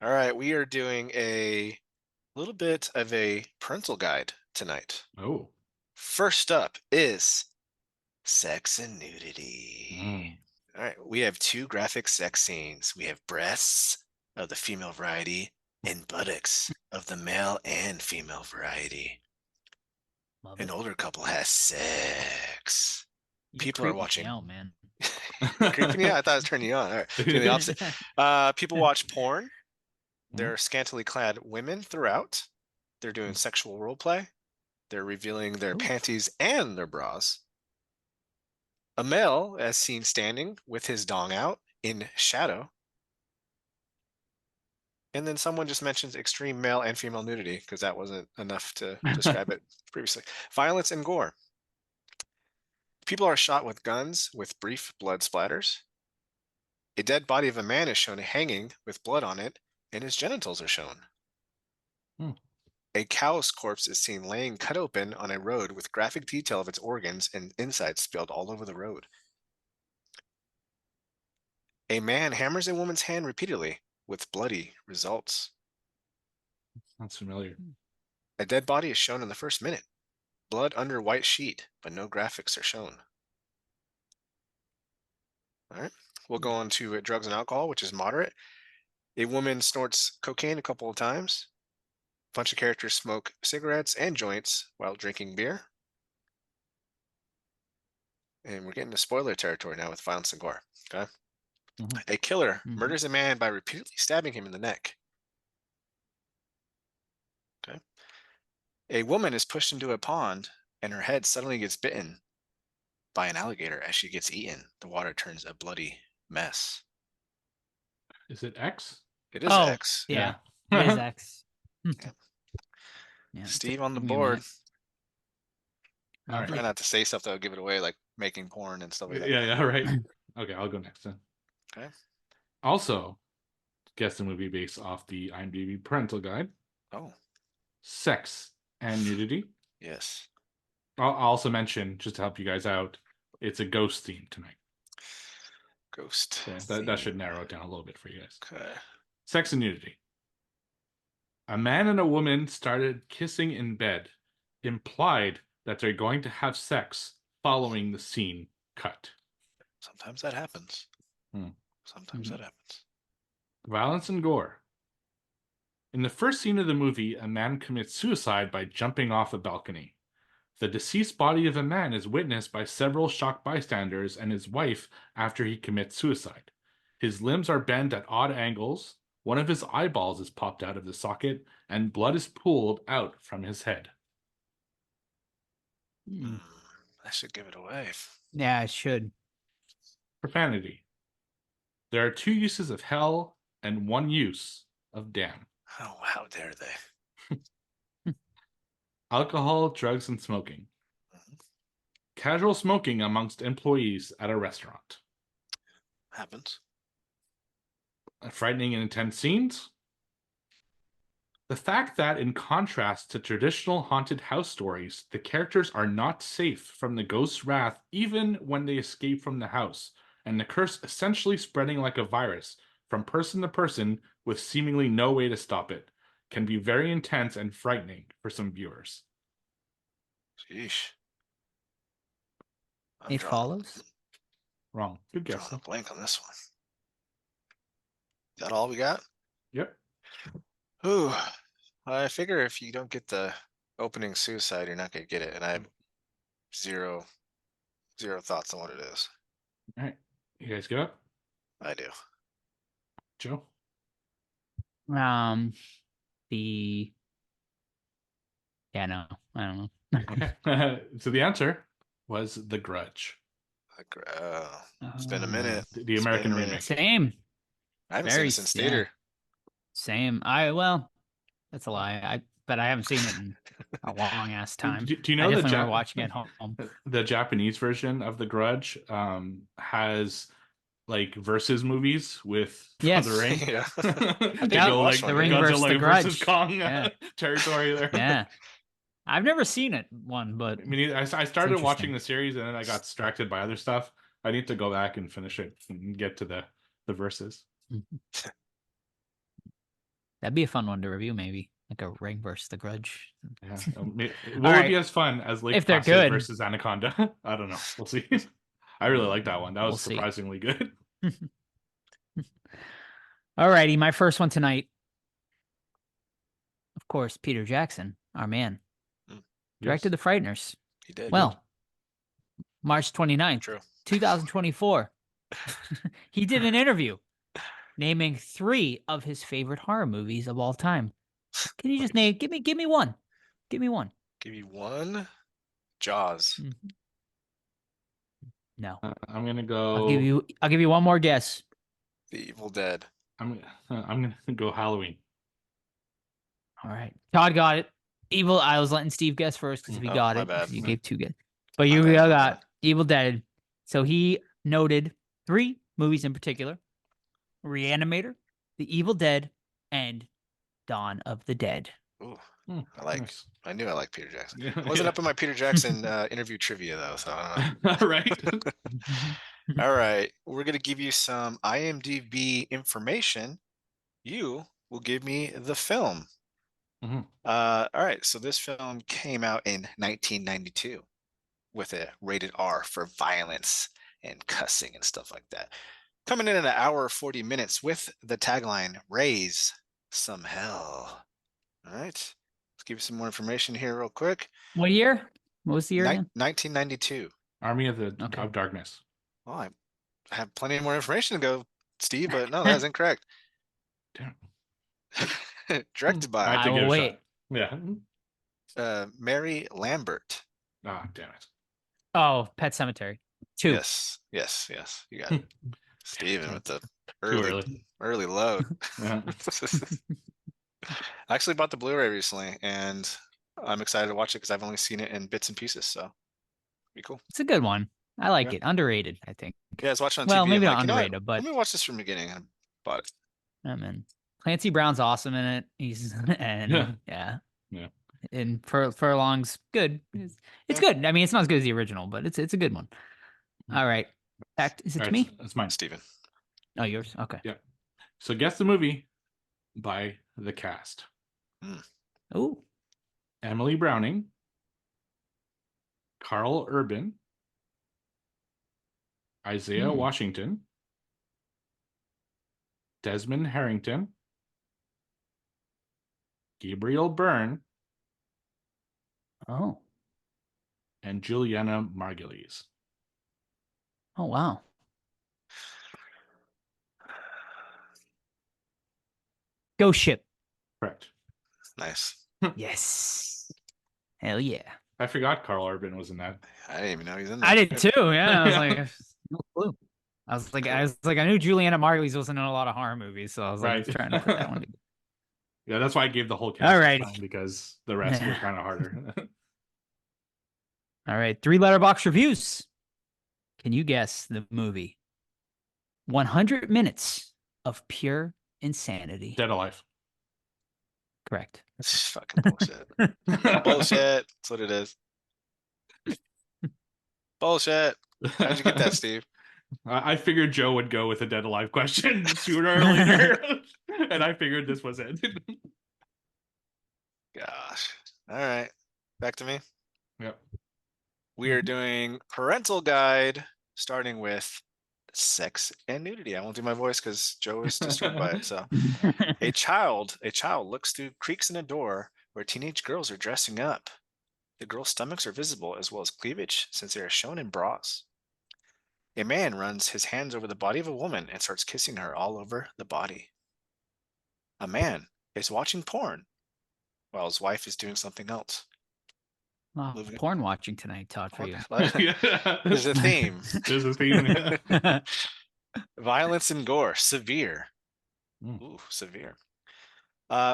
All right. We are doing a little bit of a parental guide tonight. Oh. First up is sex and nudity. All right. We have 2 graphic sex scenes. We have breasts of the female variety and buttocks of the male and female variety. Love An it. older couple has sex. You're People are creeping me watching. out, man. Creeping you out? I thought I was turning you on. All right. Doing the opposite. People watch porn. They're scantily clad women throughout. They're doing sexual role play. They're revealing their panties and their bras. A male, as seen standing with his dong out in shadow. And then someone just mentions extreme male and female nudity, because that wasn't enough to describe it previously. Violence and gore. People are shot with guns with brief blood splatters. A dead body of a man is shown hanging with blood on it, and his genitals are shown. A cow's corpse is seen laying cut open on a road with graphic detail of its organs and insides spilled all over the road. A man hammers a woman's hand repeatedly with bloody results. That's familiar. A dead body is shown in the first minute. Blood under white sheet, but no graphics are shown. All right. We'll go on to drugs and alcohol, which is moderate. A woman snorts cocaine a couple of times. A bunch of characters smoke cigarettes and joints while drinking beer. And we're getting to spoiler territory now with violence and gore. Okay. A killer murders a man by repeatedly stabbing him in the neck. Okay. A woman is pushed into a pond and her head suddenly gets bitten by an alligator as she gets eaten. The water turns a bloody mess. Is it X? It is X. Yeah, it is X. Yeah, Steve on the board. All right. Try not to say stuff that would give it away, like making porn and stuff like that. Yeah, right. Okay, I'll go next then. Okay. Also, guess the movie based off the IMDb parental guide. Oh. Sex and nudity. Yes. I'll also mention, just to help you guys out, it's a ghost theme tonight. Ghost. So that should narrow it down a little bit for you guys. Okay. Sex and nudity. A man and a woman started kissing in bed, implied that they're going to have sex following the scene cut. Sometimes that happens. Sometimes that happens. Violence and gore. In the first scene of the movie, a man commits suicide by jumping off a balcony. The deceased body of a man is witnessed by several shocked bystanders and his wife after he commits suicide. His limbs are bent at odd angles, one of his eyeballs is popped out of the socket, and blood is pooled out from his head. I should give it away. Yeah, it should. Profanity. There are 2 uses of hell and 1 use of damn. Oh, how dare they? Alcohol, drugs, and smoking. Casual smoking amongst employees at a restaurant. Happens. Frightening and intense scenes. The fact that, in contrast to traditional haunted house stories, the characters are not safe from the ghost's wrath even when they escape from the house, and the curse essentially spreading like a virus from person to person with seemingly no way to stop it, can be very intense and frightening for some viewers. Sheesh. I'm It drawing- follows. Wrong. Good guess. Drawing a blank on this one. Is that all we got? Yep. Ooh. I figure if you don't get the opening suicide, you're not gonna get it. And I have zero thoughts on what it is. All right. You guys get up? I do. Joe? The yeah, no, I don't know. Okay. So the answer was The Grudge. It's been a minute. The It's been a American minute. remake. Same, I haven't Very seen it since yeah. theater. same. That's a lie. But I haven't seen it in a long ass time. Do you I know the definitely remember watching it home. the Japanese version of The Grudge has like versus movies with Yes. The Ring? Yeah. They Yeah, go like The Ring versus The versus Grudge. Kong Yeah. territory there. Yeah, I've never seen it one, but I mean, I started watching interesting. the series and then I got distracted by other stuff. I need to go back and finish it and get to the verses. that'd be a fun one to review. Maybe like a Ring versus The Grudge. Yeah, will it right. be as fun as Lake If they're Placid good. versus Anaconda? I don't know. We'll see. I really like that one. That was We'll see. surprisingly good. Alrighty, my first one tonight. Of course, Peter Jackson, our man, directed The Frighteners. He did. Well, March 29th, True. 2024. He did an interview naming 3 of his favorite horror movies of all time. Can you just name? Give me one. Give me one. Give you one. Jaws. Mhm. No, I'm gonna go. I'll give you one more guess. The Evil Dead. I'm gonna go Halloween. All right, Todd got it. Evil. I was letting Steve guess first because he Oh, got my it. bad. 'Cause you gave 2 guesses, but My you bad, my got bad. Evil Dead. So he noted 3 movies in particular: Reanimator, The Evil Dead, and Dawn of the Dead. Ooh, Hmm, I like. nice. I knew I liked Peter Jackson. Yeah. Wasn't up in my Peter Jackson interview trivia though, so I don't know. Right. All right, we're gonna give you some IMDb information. You will give me the film. Mhm. All right, so this film came out in 1992 with a rated R for violence and cussing and stuff like that. Coming in at an hour 40 minutes with the tagline "Raise some hell." All right, let's give you some more information here real quick. What year? What was the year again? 1992. Army of the Okay. of Darkness. Well, I have plenty more information to go, Steve, but no, that's incorrect. Damn. Directed I by have to I give will it a wait. shot. Yeah. Mary Lambert. Ah, damn it. Oh, Pet Cemetery 2. Yes. You got it. Steven with the early. early load. Yeah. I actually bought the Blu-ray recently, and I'm excited to watch it because I've only seen it in bits and pieces. So, be cool. It's a good one. I like Yeah. it. Underrated, I think. Yeah, I was watching on Well, TV. maybe I'm not like, you know what? underrated, but let me watch this from the beginning. And I bought it. I mean, Clancy Brown's awesome in it. He's and yeah. And Furlong's good. It's Yeah. good. I mean, it's not as good as the original, but it's a good one. All right. Back. Is it All to right, me? that's mine. Steven. Oh, yours. Okay. So guess the movie by the cast. Oh, Emily Browning, Carl Urban, Isaiah Washington, Desmond Harrington, Gabriel Byrne, Oh. and Juliana Margulies. Oh, wow. Ghost Ship. Correct. Nice. Yes. Hell yeah. I forgot Carl Urban was in that. I didn't even know he was in there. I did too. Yeah. I was like, no clue. I knew Juliana Margulies wasn't in a lot of horror movies, so I was Right. like trying to put that one together. Yeah, that's why I gave the whole cast Alrighty. time, because the rest were kind of harder. All right. 3 letterbox reviews. Can you guess the movie? 100 minutes of pure insanity. Dead Alive. Correct. It's fucking bullshit. Bullshit. That's what it is. Bullshit. How'd you get that, Steve? I figured Joe would go with a Dead Alive question sooner or later, and I figured this was it. Gosh. All right. Back to me. Yep. We are doing parental guide, starting with sex and nudity. I won't do my voice because Joe is disturbed by it. So, a child looks through creaks in a door where teenage girls are dressing up. The girls' stomachs are visible as well as cleavage, since they are shown in bras. A man runs his hands over the body of a woman and starts kissing her all over the body. A man is watching porn while his wife is doing something else. Wow, Moving- porn watching tonight, Todd, for you. There's a theme. There's a theme. Yeah. Violence and gore, severe. Mm. Ooh, severe.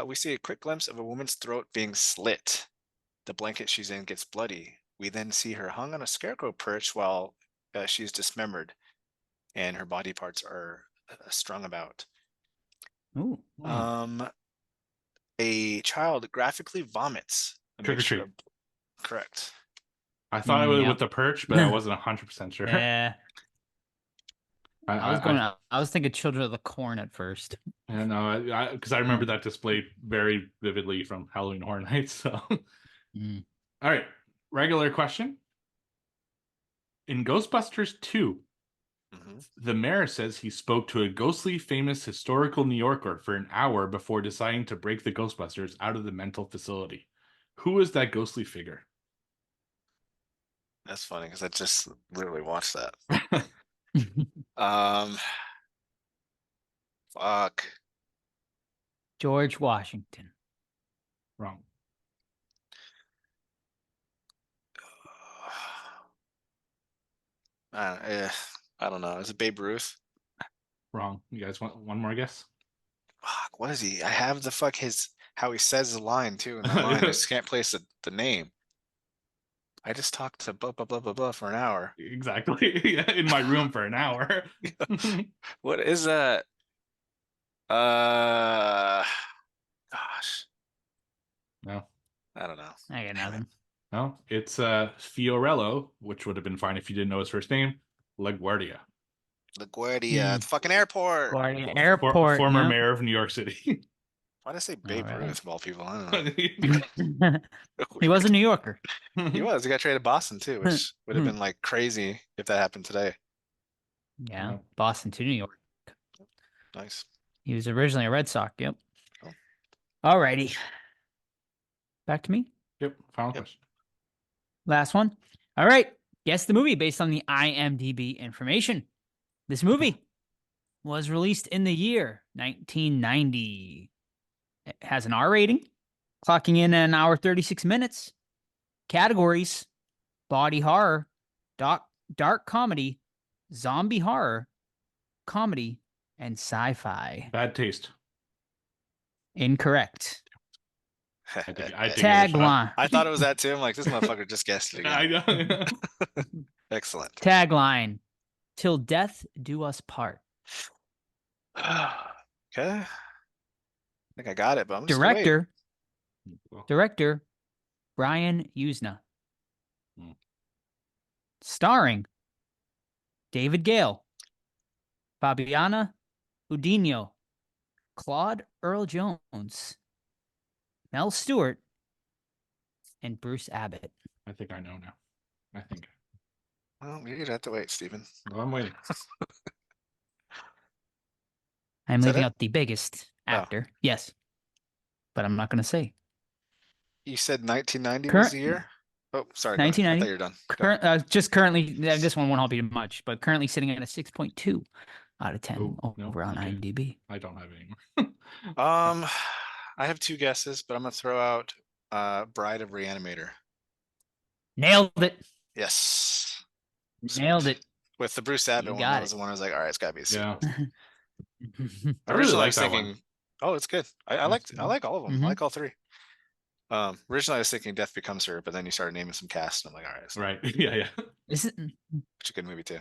We see a quick glimpse of a woman's throat being slit. The blanket she's in gets bloody. We then see her hung on a scarecrow perch while she's dismembered, and her body parts are strung about. Ooh. A child graphically vomits. Trick or treat. Correct. I thought it was Yep. with the perch, but I wasn't 100% sure. Yeah. I was thinking Children of the Corn at first. Yeah, no, because I remember that display very vividly from Halloween Horror Nights. So, Mm. all right, regular question. In Ghostbusters 2, the mayor says he spoke to a ghostly, famous historical New Yorker for an hour before deciding to break the Ghostbusters out of the mental facility. Who is that ghostly figure? That's funny because I just literally watched that. Fuck. George Washington. Wrong. I don't know. Is it Babe Ruth? Wrong. You guys want one more guess? Fuck, what is he? I have the fuck how he says the line too in the line. I just can't place the name. I just talked to blah blah blah blah blah for an hour. Exactly. Yeah, in my room for an hour. What is that? Gosh. No. I don't know. I got nothing. No, it's Fiorello, which would have been fine if you didn't know his first name. LaGuardia. LaGuardia, the fucking airport. Guardian Airport. Former yeah. mayor of New York City. Why did I say Babe right. Ruth of all people? I don't know. He was a New Yorker. He was. He got traded to Boston too, which would have been like crazy if that happened today. Yeah. Yeah. Boston to New York. Nice. He was originally a Red Sox. Yep. Cool. Alrighty. Back to me. Yep. Final Yep. question. Last one. All right. Guess the movie based on the IMDb information. This movie was released in the year 1990. It has an R rating, clocking in at an hour 36 minutes. Categories: body horror, dark comedy, zombie horror, comedy, and sci-fi. Bad taste. Incorrect. I think it was Tagline. I thought it was that too. I'm like, this motherfucker just guessed it I again. know. Excellent. Tagline: Till death do us part. Okay. I think I got it, but I'm just gonna wait. Director Brian Usna. Hmm. Starring David Gale, Fabiana Udino, Claude Earl Jones, Mel Stewart, and Bruce Abbott. I think I know now. I think. Well, you'd have to wait, Stephen. Well, I'm waiting. I'm Is that leaving it? out the biggest actor. Yes. but I'm not going to say. You said 1990 was Current the year? Oh, sorry. Go ahead. I thought 1990. you were done. Go ahead. Just currently, this one won't help you much, but currently sitting at a 6.2 out of 10 Oh, no, over on okay. IMDb. I don't have any more. I have two guesses, but I'm gonna throw out Bride of Reanimator. Nailed it. Yes. Nailed Sweet. it. With the Bruce You Abbott one, got that it. was the one I was like, all right, it's gotta be a Yeah. sequel. I really Originally, I like was that thinking, one. oh, it's good. I That's- like all of them. I Mhm. like all three. Originally I was thinking Death Becomes Her, but then you started naming some cast, and I'm like, all right, it's Right. Yeah. Is it? a good movie too.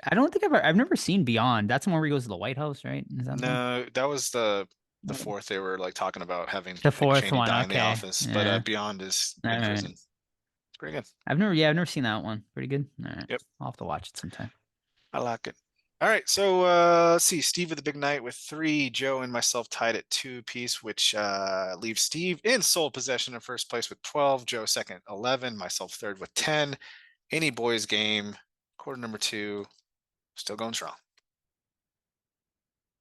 I don't think I've never seen Beyond. That's the one where he goes to the White House, right? Is that the one? No, that was the fourth. They were like talking about having The Dick fourth Cheney one? die in the Okay. office, Yeah. but Beyond is All in right. prison. It's pretty good. I've never seen that one. Pretty good. All right. Yep. I'll have to watch it sometime. I like it. All right, so let's see. Steve with the big night with 3, Joe and myself tied at 2 apiece, which leaves Steve in sole possession of first place with 12, Joe second 11, myself third with 10. Any boys game, quarter number 2, still going strong.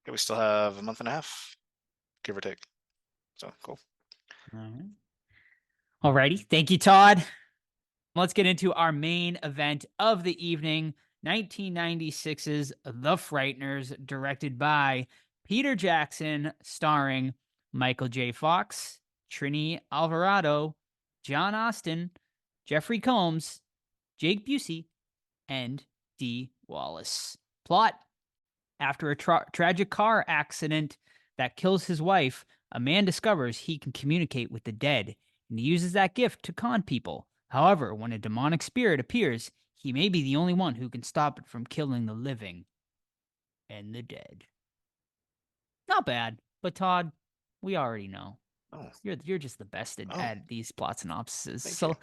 Okay, we still have a month and a half, give or take. So cool. All right. Alrighty. Thank you, Todd. Let's get into our main event of the evening, 1996's The Frighteners, directed by Peter Jackson, starring Michael J. Fox, Trini Alvarado, John Austin, Jeffrey Combs, Jake Busey, and Dee Wallace. Plot: after a tragic car accident that kills his wife, a man discovers he can communicate with the dead and uses that gift to con people. However, when a demonic spirit appears, he may be the only one who can stop it from killing the living and the dead. Not bad, but Todd, we already know. Oh, You're just the best Oh. at these plot synopsises. Thank So you.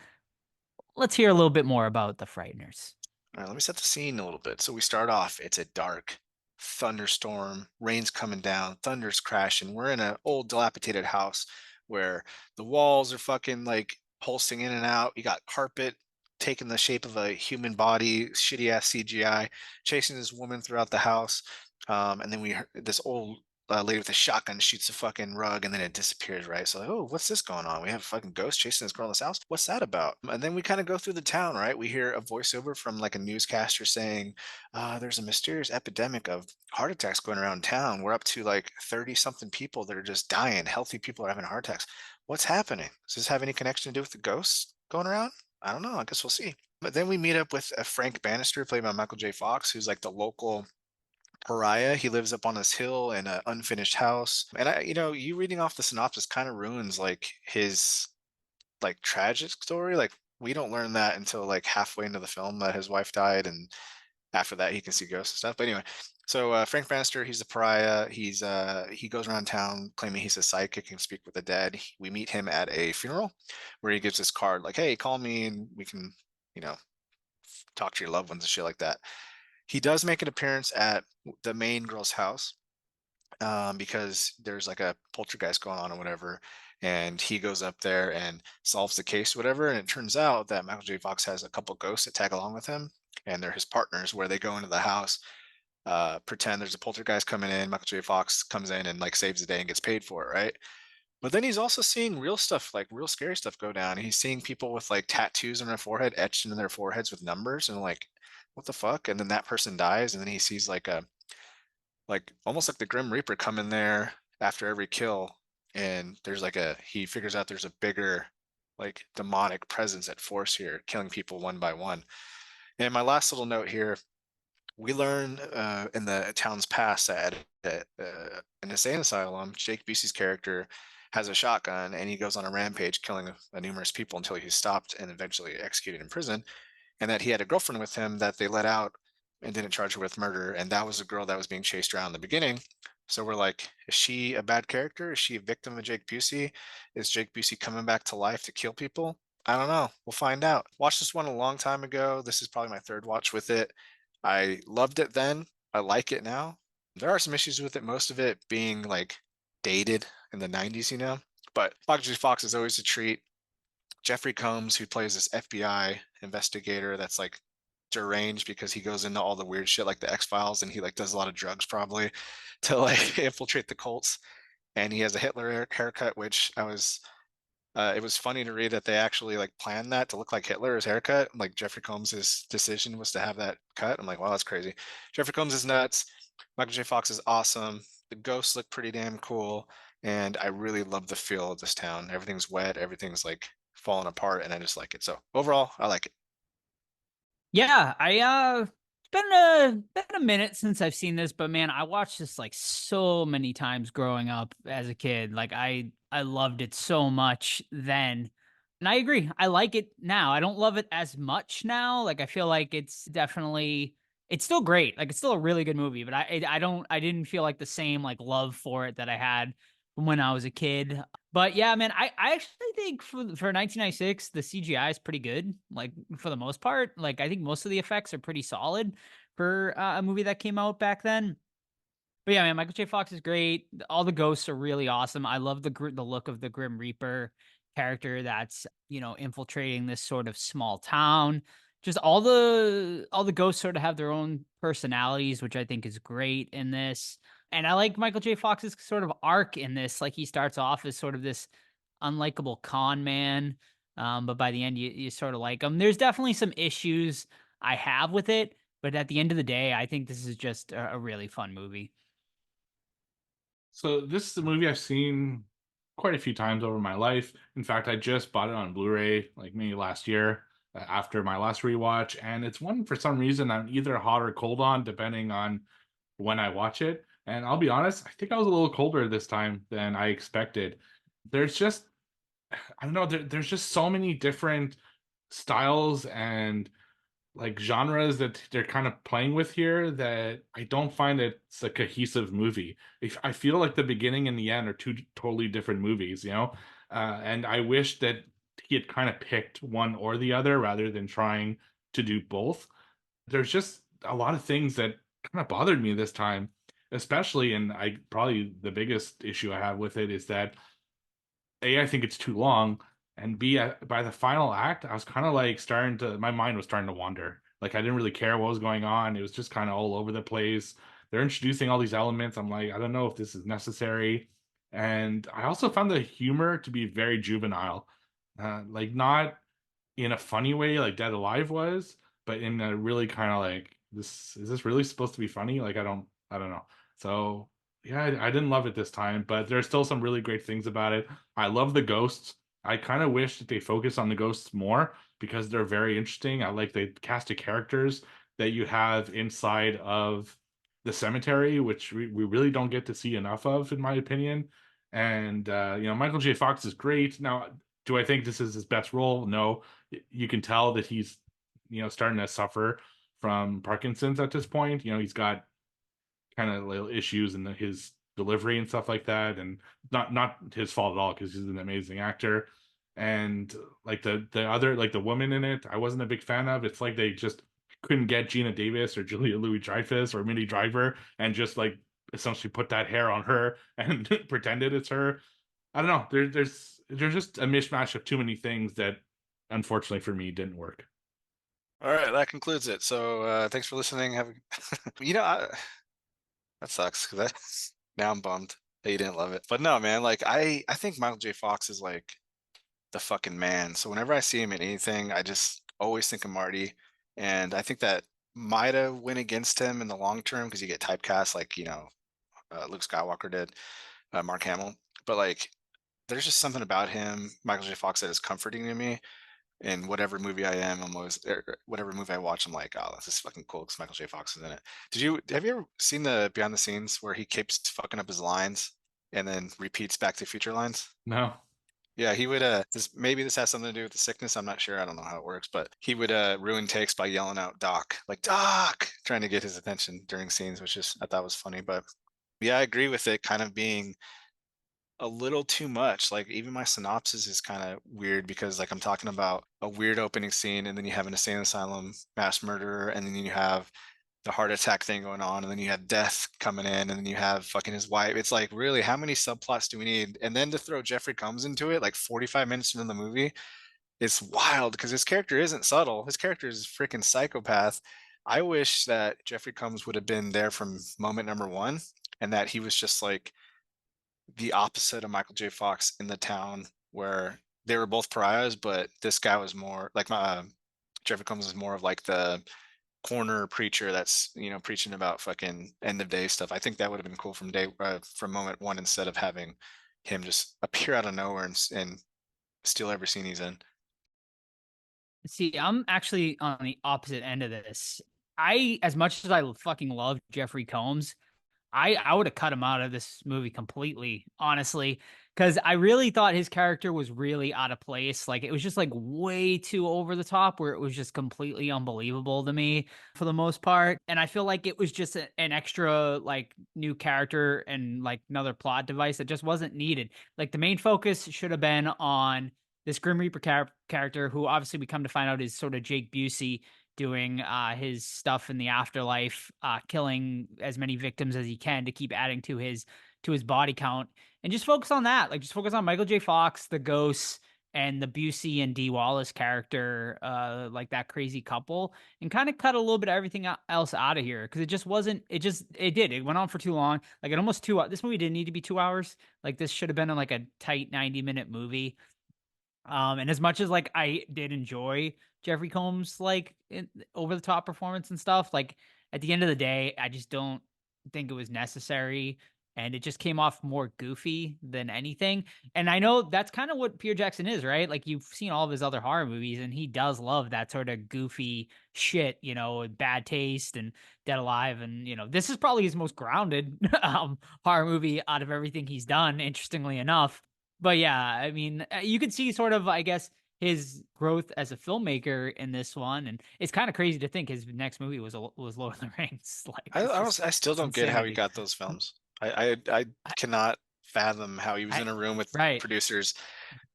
let's hear a little bit more about The Frighteners. All right, let me set the scene a little bit. So we start off, it's a dark thunderstorm, rain's coming down, thunder's crashing. We're in an old dilapidated house where the walls are fucking like pulsing in and out. You got carpet taking the shape of a human body, shitty ass CGI, chasing this woman throughout the house. And then we heard this old lady with a shotgun shoots a fucking rug and then it disappears, right? So like, oh, what's this going on? We have a fucking ghost chasing this girl in this house. What's that about? And then we kind of go through the town, right? We hear a voiceover from like a newscaster saying, there's a mysterious epidemic of heart attacks going around town. We're up to like 30 something people that are just dying. Healthy people are having heart attacks. What's happening? Does this have any connection to do with the ghosts going around? I don't know. I guess we'll see. But then we meet up with a Frank Bannister, played by Michael J. Fox, who's like the local pariah. He lives up on this hill in an unfinished house. And you reading off the synopsis kind of ruins like his like tragic story. Like we don't learn that until like halfway into the film that his wife died, and after that he can see ghosts and stuff. But anyway, so Frank Bannister, he's a pariah. He goes around town claiming he's a psychic and speak with the dead. We meet him at a funeral where he gives this card like, hey, call me and we can, talk to your loved ones and shit like that. He does make an appearance at the main girl's house because there's like a poltergeist going on or whatever. And he goes up there and solves the case, whatever. And it turns out that Michael J. Fox has a couple ghosts that tag along with him. And they're his partners where they go into the house, pretend there's a poltergeist coming in. Michael J. Fox comes in and like saves the day and gets paid for it, right? But then he's also seeing real stuff, like real scary stuff go down. He's seeing people with like tattoos on their forehead, etched into their foreheads with numbers, and like, what the fuck? And then that person dies, and then he sees like almost like the Grim Reaper come in there after every kill, and there's like he figures out there's a bigger like demonic presence at force here, killing people one by one. And my last little note here, we learn in the town's past that an insane asylum, Jake Busey's character has a shotgun and he goes on a rampage killing numerous people until he's stopped and eventually executed in prison, and that he had a girlfriend with him that they let out and didn't charge her with murder, and that was the girl that was being chased around in the beginning. So we're like, is she a bad character? Is she a victim of Jake Busey? Is Jake Busey coming back to life to kill people? I don't know. We'll find out. Watched this one a long time ago. This is probably my third watch with it. I loved it then. I like it now. There are some issues with it, most of it being like dated in the 90s, but Michael J. Fox is always a treat. Jeffrey Combs, who plays this FBI investigator that's like deranged because he goes into all the weird shit like the X-Files, and he like does a lot of drugs probably to like infiltrate the cults. and he has a Hitler haircut, which it was funny to read that they actually like planned that to look like Hitler's haircut. Like Jeffrey Combs' decision was to have that cut. I'm like, wow, that's crazy. Jeffrey Combs is nuts. Michael J. Fox is awesome. The ghosts look pretty damn cool, and I really love the feel of this town. Everything's wet, everything's like falling apart, and I just like it. So overall, I like it. Yeah, it's been a minute since I've seen this, but man, I watched this like so many times growing up as a kid. Like I loved it so much then. And I agree. I like it now. I don't love it as much now. Like I feel like it's still great. Like it's still a really good movie, but I didn't feel like the same like love for it that I had when I was a kid. But yeah, man, I actually think for 1996, the CGI is pretty good. Like for the most part, like I think most of the effects are pretty solid for a movie that came out back then. But yeah, man, Michael J. Fox is great. All the ghosts are really awesome. I love the look of the Grim Reaper character that's, infiltrating this sort of small town. Just all the ghosts sort of have their own personalities, which I think is great in this. And I like Michael J. Fox's sort of arc in this. Like he starts off as sort of this unlikable con man, but by the end you sort of like him. There's definitely some issues I have with it, but at the end of the day, I think this is just a really fun movie. So this is a movie I've seen quite a few times over my life. In fact, I just bought it on Blu-ray like maybe last year after my last rewatch, and it's one for some reason I'm either hot or cold on depending on when I watch it. And I'll be honest, I think I was a little colder this time than I expected. There's just I don't know, there's just so many different styles and like genres that they're kind of playing with here that I don't find it's a cohesive movie. I feel like the beginning and the end are two totally different movies, and I wish that he had kind of picked one or the other rather than trying to do both. There's just a lot of things that kind of bothered me this time, especially, and I probably the biggest issue I have with it is that A, I think it's too long, and B, by the final act, I was kind of like my mind was starting to wander. Like I didn't really care what was going on. It was just kind of all over the place. They're introducing all these elements. I'm like, I don't know if this is necessary. And I also found the humor to be very juvenile, like not in a funny way like Dead Alive was, but in a really kind of like this is this really supposed to be funny? Like I don't know. So yeah, I didn't love it this time, but there's still some really great things about it. I love the ghosts. I kind of wish that they focus on the ghosts more because they're very interesting. I like the cast of characters that you have inside of the cemetery, which we really don't get to see enough of, in my opinion. And Michael J. Fox is great. Now, do I think this is his best role? No. You can tell that he's starting to suffer from Parkinson's at this point. He's got kind of little issues in his delivery and stuff like that, and not his fault at all because he's an amazing actor. And like the other like the woman in it, I wasn't a big fan of. It's like they just couldn't get Gina Davis or Julia Louis-Dreyfus or Minnie Driver and just like essentially put that hair on her and pretended it's her. I don't know. There's just a mishmash of too many things that unfortunately for me didn't work. All right, that concludes it. So thanks for listening. Have that sucks because now I'm bummed that you didn't love it. But no, man, like I think Michael J. Fox is like the fucking man. So whenever I see him in anything, I just always think of Marty, and I think that might have went against him in the long term because you get typecast like Luke Skywalker did, Mark Hamill. But like, there's just something about him, Michael J. Fox, that is comforting to me. In whatever movie I am, whatever movie I watch, I'm like, oh, this is fucking cool because Michael J. Fox is in it. Have you ever seen the behind the scenes where he keeps fucking up his lines and then repeats Back to the Future lines? No. Yeah, he would maybe this has something to do with the sickness. I'm not sure. I don't know how it works, but he would ruin takes by yelling out Doc, like Doc, trying to get his attention during scenes, which is I thought was funny. But yeah, I agree with it kind of being a little too much. Like even my synopsis is kind of weird because like I'm talking about a weird opening scene and then you have an insane asylum mass murderer and then you have the heart attack thing going on and then you have death coming in and then you have fucking his wife. It's like really how many subplots do we need? And then to throw Jeffrey Combs into it like 45 minutes into the movie, it's wild because his character isn't subtle. His character is a freaking psychopath. I wish that Jeffrey Combs would have been there from moment number one and that he was just like the opposite of Michael J. Fox in the town where they were both pariahs, but this guy was more like Jeffrey Combs is more of like the corner preacher that's preaching about fucking end of day stuff. I think that would have been cool from moment one instead of having him just appear out of nowhere and steal every scene he's in. See, I'm actually on the opposite end of this. As much as I fucking love Jeffrey Combs, I would have cut him out of this movie completely, honestly, because I really thought his character was really out of place. Like it was just like way too over the top, where it was just completely unbelievable to me for the most part. And I feel like it was just an extra like new character and like another plot device that just wasn't needed. Like the main focus should have been on this Grim Reaper character, who obviously we come to find out is sort of Jake Busey doing his stuff in the afterlife, killing as many victims as he can to keep adding to his body count, and just focus on that. Like just focus on Michael J. Fox, the ghosts, and the Busey and Dee Wallace character, like that crazy couple, and kind of cut a little bit of everything else out of here because it just wasn't. It went on for too long. Like at almost 2 hours. This movie didn't need to be 2 hours. Like this should have been like a tight 90-minute movie. And as much as like I did enjoy Jeffrey Combs like over the top performance and stuff, like at the end of the day, I just don't think it was necessary. And it just came off more goofy than anything. And I know that's kind of what Peter Jackson is, right? Like you've seen all of his other horror movies, and he does love that sort of goofy shit, Bad Taste and Dead Alive. And, this is probably his most grounded horror movie out of everything he's done, interestingly enough. But yeah, I mean, you could see sort of, I guess, his growth as a filmmaker in this one, and it's kind of crazy to think his next movie was Lord of the Rings. Like, I still don't get how he got those films. I cannot fathom how he was in a room with right. producers.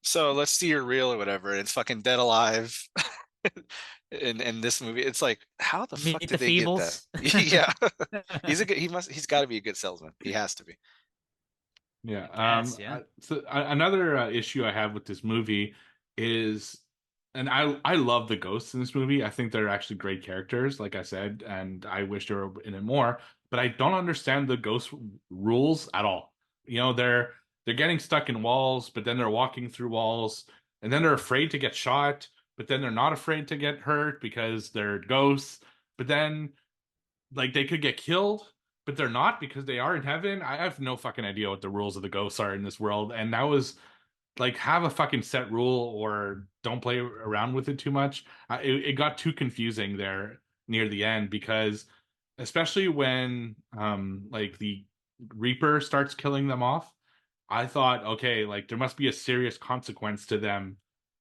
So let's see your reel or whatever. And it's fucking Dead Alive. in this movie, it's like, how the fuck Meet did the they get that? Feebles. Yeah, he's got to be a good salesman. He has to be. Yeah. Yes, yeah. So another issue I have with this movie is, and I love the ghosts in this movie. I think they're actually great characters, like I said, and I wish they were in it more. But I don't understand the ghost rules at all. They're getting stuck in walls, but then they're walking through walls, and then they're afraid to get shot, but then they're not afraid to get hurt because they're ghosts. But then, like, they could get killed, but they're not because they are in heaven. I have no fucking idea what the rules of the ghosts are in this world. And that was like, have a fucking set rule or don't play around with it too much. It got too confusing there near the end, because especially when like the Reaper starts killing them off, I thought, okay, like there must be a serious consequence to them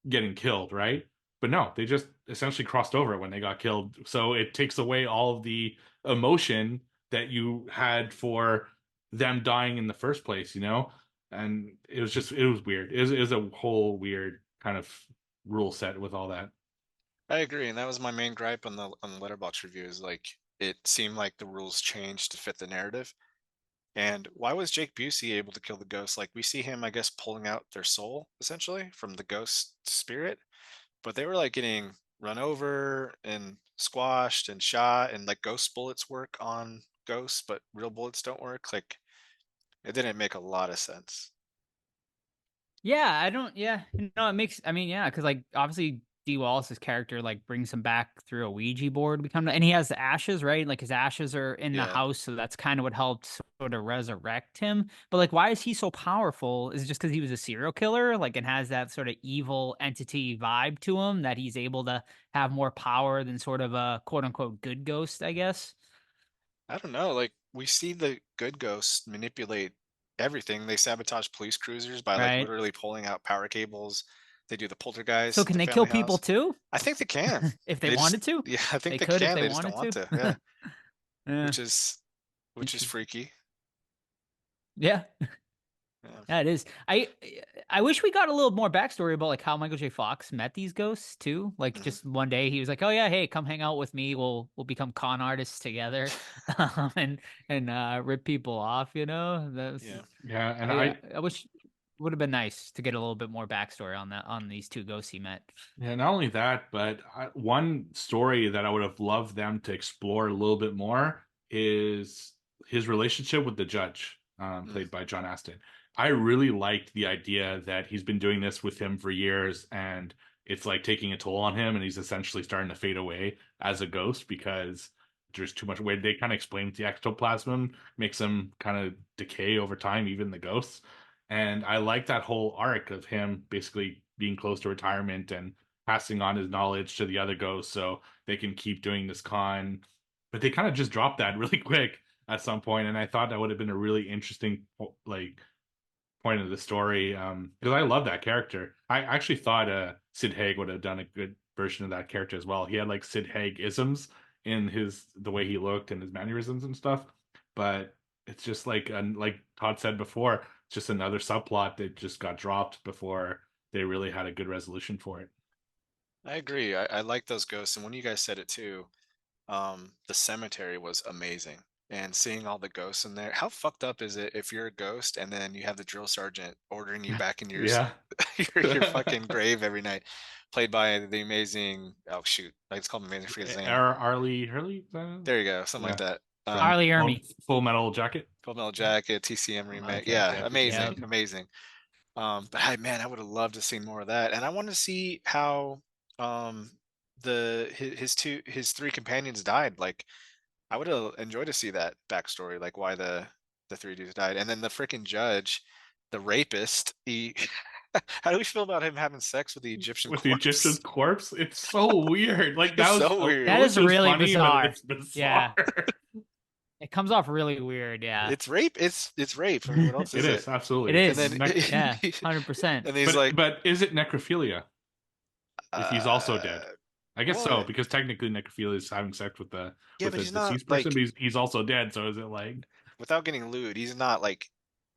getting killed, right? But no, they just essentially crossed over when they got killed. So it takes away all of the emotion that you had for them dying in the first place, And it was weird. It was a whole weird kind of rule set with all that. I agree, and that was my main gripe on the Letterboxd review. Is like it seemed like the rules changed to fit the narrative. And why was Jake Busey able to kill the ghost? Like we see him, I guess, pulling out their soul essentially from the ghost spirit, but they were like getting run over and squashed and shot, and like ghost bullets work on ghosts, but real bullets don't work. Like it didn't make a lot of sense. Yeah, I don't. Yeah, no, it makes. I mean, yeah, because like obviously Dee Wallace's character like brings him back through a Ouija board. And he has the ashes, right? Like his ashes are in the Yeah. house, so that's kind of what helped sort of resurrect him. But like, why is he so powerful? Is it just because he was a serial killer, like, and has that sort of evil entity vibe to him that he's able to have more power than sort of a quote unquote good ghost, I guess. I don't know. Like we see the good ghosts manipulate everything. They sabotage police cruisers by like Right. literally pulling out power cables. They do the So poltergeist at can the they kill family people house. too? I think they can. If they They just wanted to? yeah, I think They they could if can. they They just don't wanted want to. to. Yeah. Yeah. Which is Interesting. freaky. Yeah. Yeah. Yeah, it is. I wish we got a little more backstory about like how Michael J. Fox met these ghosts too. Like Mhm. just one day he was like, "Oh yeah, hey, come hang out with me. We'll become con artists together, and rip people off." That's Yeah. Yeah, and I wish it would have been nice to get a little bit more backstory on these two ghosts he met. Yeah, not only that, but one story that I would have loved them to explore a little bit more is his relationship with the judge, Mm. played by John Astin. I really liked the idea that he's been doing this with him for years, and it's like taking a toll on him, and he's essentially starting to fade away as a ghost because there's too much weight. They kind of explain the ectoplasm makes him kind of decay over time, even the ghosts. And I like that whole arc of him basically being close to retirement and passing on his knowledge to the other ghosts so they can keep doing this con. But they kind of just dropped that really quick at some point, and I thought that would have been a really interesting like point of the story because I love that character. I actually thought Sid Haig would have done a good version of that character as well. He had like Sid Haig isms in his the way he looked and his mannerisms and stuff, but it's just like Todd said before, it's just another subplot that just got dropped before they really had a good resolution for it. I agree. I like those ghosts, and when you guys said it too, the cemetery was amazing. And seeing all the ghosts in there, how fucked up is it if you're a ghost and then you have the drill sergeant ordering you back in your Yeah. your fucking grave every night, played by the amazing, oh shoot, like it's called Amazing, I forget his name. Arlie Hurley? There you go, something like Yeah. that. Arlie Ermy. Full Metal Jacket. Full Metal Jacket, TCM remake. Okay, Yeah, yeah, amazing, Yep. amazing. But man, I would have loved to see more of that, and I want to see how um his three companions died. Like, I would have enjoyed to see that backstory, like why the three dudes died, and then the freaking judge, the rapist. He, how do we feel about him having sex with the Egyptian With the Egyptian corpse? corpse. It's so weird. Like It's that was so weird. That I is wish it was really funny, but bizarre. it's Yeah. bizarre. It comes off really weird. Yeah. It's rape. It's rape. I mean, what else It is is it? absolutely. It And is. then Yeah. 100%. and he's like, But is it necrophilia if he's also dead? I guess so, what? because technically necrophilia is having sex with the Yeah, but a he's not deceased person, like, but he's also dead. So is it like without getting lewd, he's not like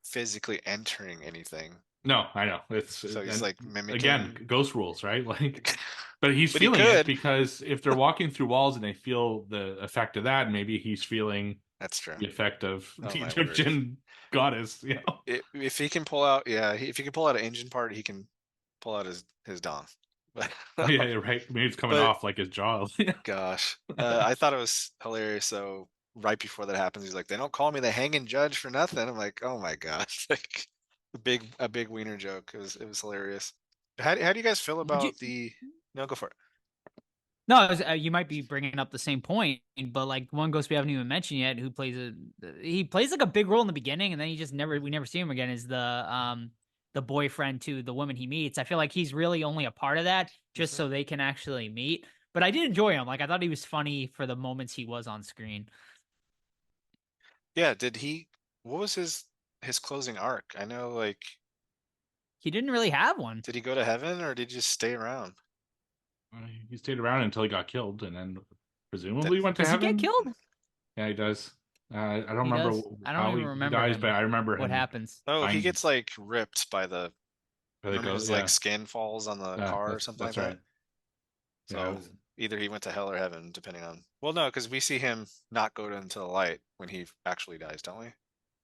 physically entering anything. no? I know it's So he's and like again mimicking. ghost rules, right? Like, but he's But he feeling it could. because if they're walking through walls and they feel the effect of that, maybe he's feeling That's true. the effect of Oh the my word. Egyptian goddess. You know. If he can pull out, yeah, if he can pull out an engine part, he can pull out his dong. But Yeah, you're right. Maybe it's coming but off like his jaws. gosh, I thought it was hilarious. So right before that happens, he's like, "They don't call me the hanging judge for nothing." I'm like, "Oh my gosh!" Like a big wiener joke. It was hilarious. How do you guys feel Would you? about the? No, go for it. No, you might be bringing up the same point, but like one ghost we haven't even mentioned yet, who he plays like a big role in the beginning, and then we never see him again. Is the boyfriend to the woman he meets? I feel like he's really only a part of that, just Mhm. so they can actually meet. But I did enjoy him. Like I thought he was funny for the moments he was on screen. Yeah, did he? What was his closing arc? I know, like, He didn't really have one. did he go to heaven or did he just stay around? He stayed around until he got killed, and then That, presumably went to Does he get heaven. killed? Yeah, he does. I don't He remember does. I don't how even he remember dies, him. but I remember What him. happens? oh, he Dying gets like ripped by the. by the Remember ghost. his like Yeah, skin falls on the yeah, car or something like that's that. right. Yeah, So either he went to hell or heaven, depending on. Well, no, because we see him not go into the light when he actually dies, don't we?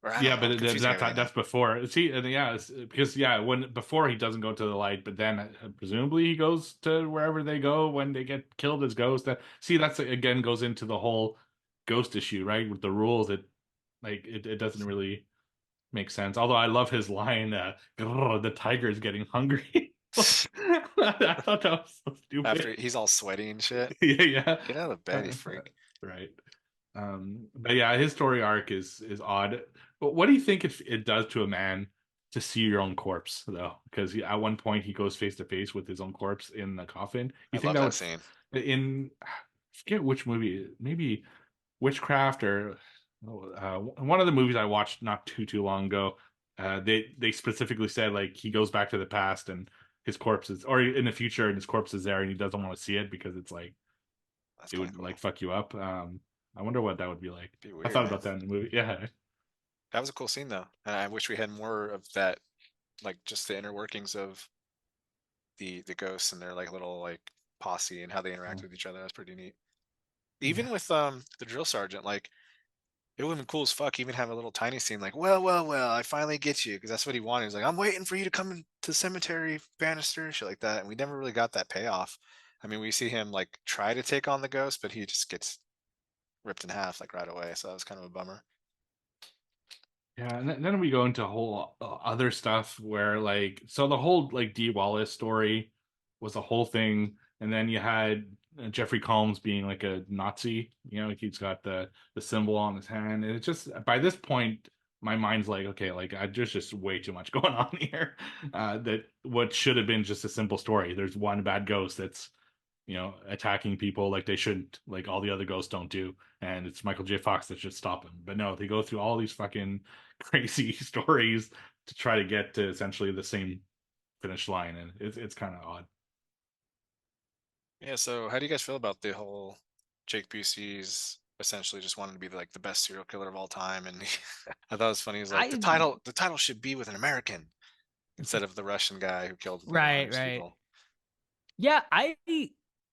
Or I don't yeah, know. I'm but confusing everything now. that's before. See, and yeah, because yeah, when before he doesn't go to the light, but then presumably he goes to wherever they go when they get killed as ghosts. That see, that's again goes into the whole ghost issue, right? With the rules, it doesn't really make sense. Although I love his line, "Grrr, the tiger is getting hungry." I thought that was so After stupid. he's all sweaty and shit. Yeah, yeah. Get out of bed, you freak. Right. But yeah, his story arc is odd. But what do you think it does to a man to see your own corpse, though? Because at one point he goes face to face with his own corpse in the coffin. I You think love that that would scene. in I forget which movie, maybe Witchcraft or one of the movies I watched not too long ago. They specifically said like he goes back to the past and his corpse is, or in the future and his corpse is there and he doesn't want to see it because it's like That's it kind of would cool. like fuck you up. I wonder what that would be like. Be I weird, thought man. about that in the movie. Yeah. That was a cool scene though, and I wish we had more of that, like just the inner workings of the ghosts and their like little like posse and how they interact with each other. That's pretty neat. Yeah. Even with the drill sergeant, like it would have been cool as fuck. Even have a little tiny scene like, well, I finally get you, because that's what he wanted. He's like, I'm waiting for you to come into the cemetery, Bannister, shit like that. And we never really got that payoff. I mean, we see him like try to take on the ghost, but he just gets ripped in half like right away. So that was kind of a bummer. Yeah, and then we go into whole other stuff where like so the whole like Dee Wallace story was a whole thing, and then you had Jeffrey Combs being like a Nazi, like he's got the symbol on his hand, and it's just by this point my mind's like, okay, like there's just way too much going on here. That what should have been just a simple story. There's one bad ghost that's attacking people like they shouldn't, like all the other ghosts don't do. And it's Michael J. Fox that should stop him. But no, they go through all these fucking crazy stories to try to get to essentially the same finish line. And it's kind of odd. Yeah, so how do you guys feel about the whole Jake Busey's essentially just wanted to be like the best serial killer of all time? And I thought it was funny. He's like, I the title should be with an American instead of the Russian guy who killed hundreds of right. people. Yeah,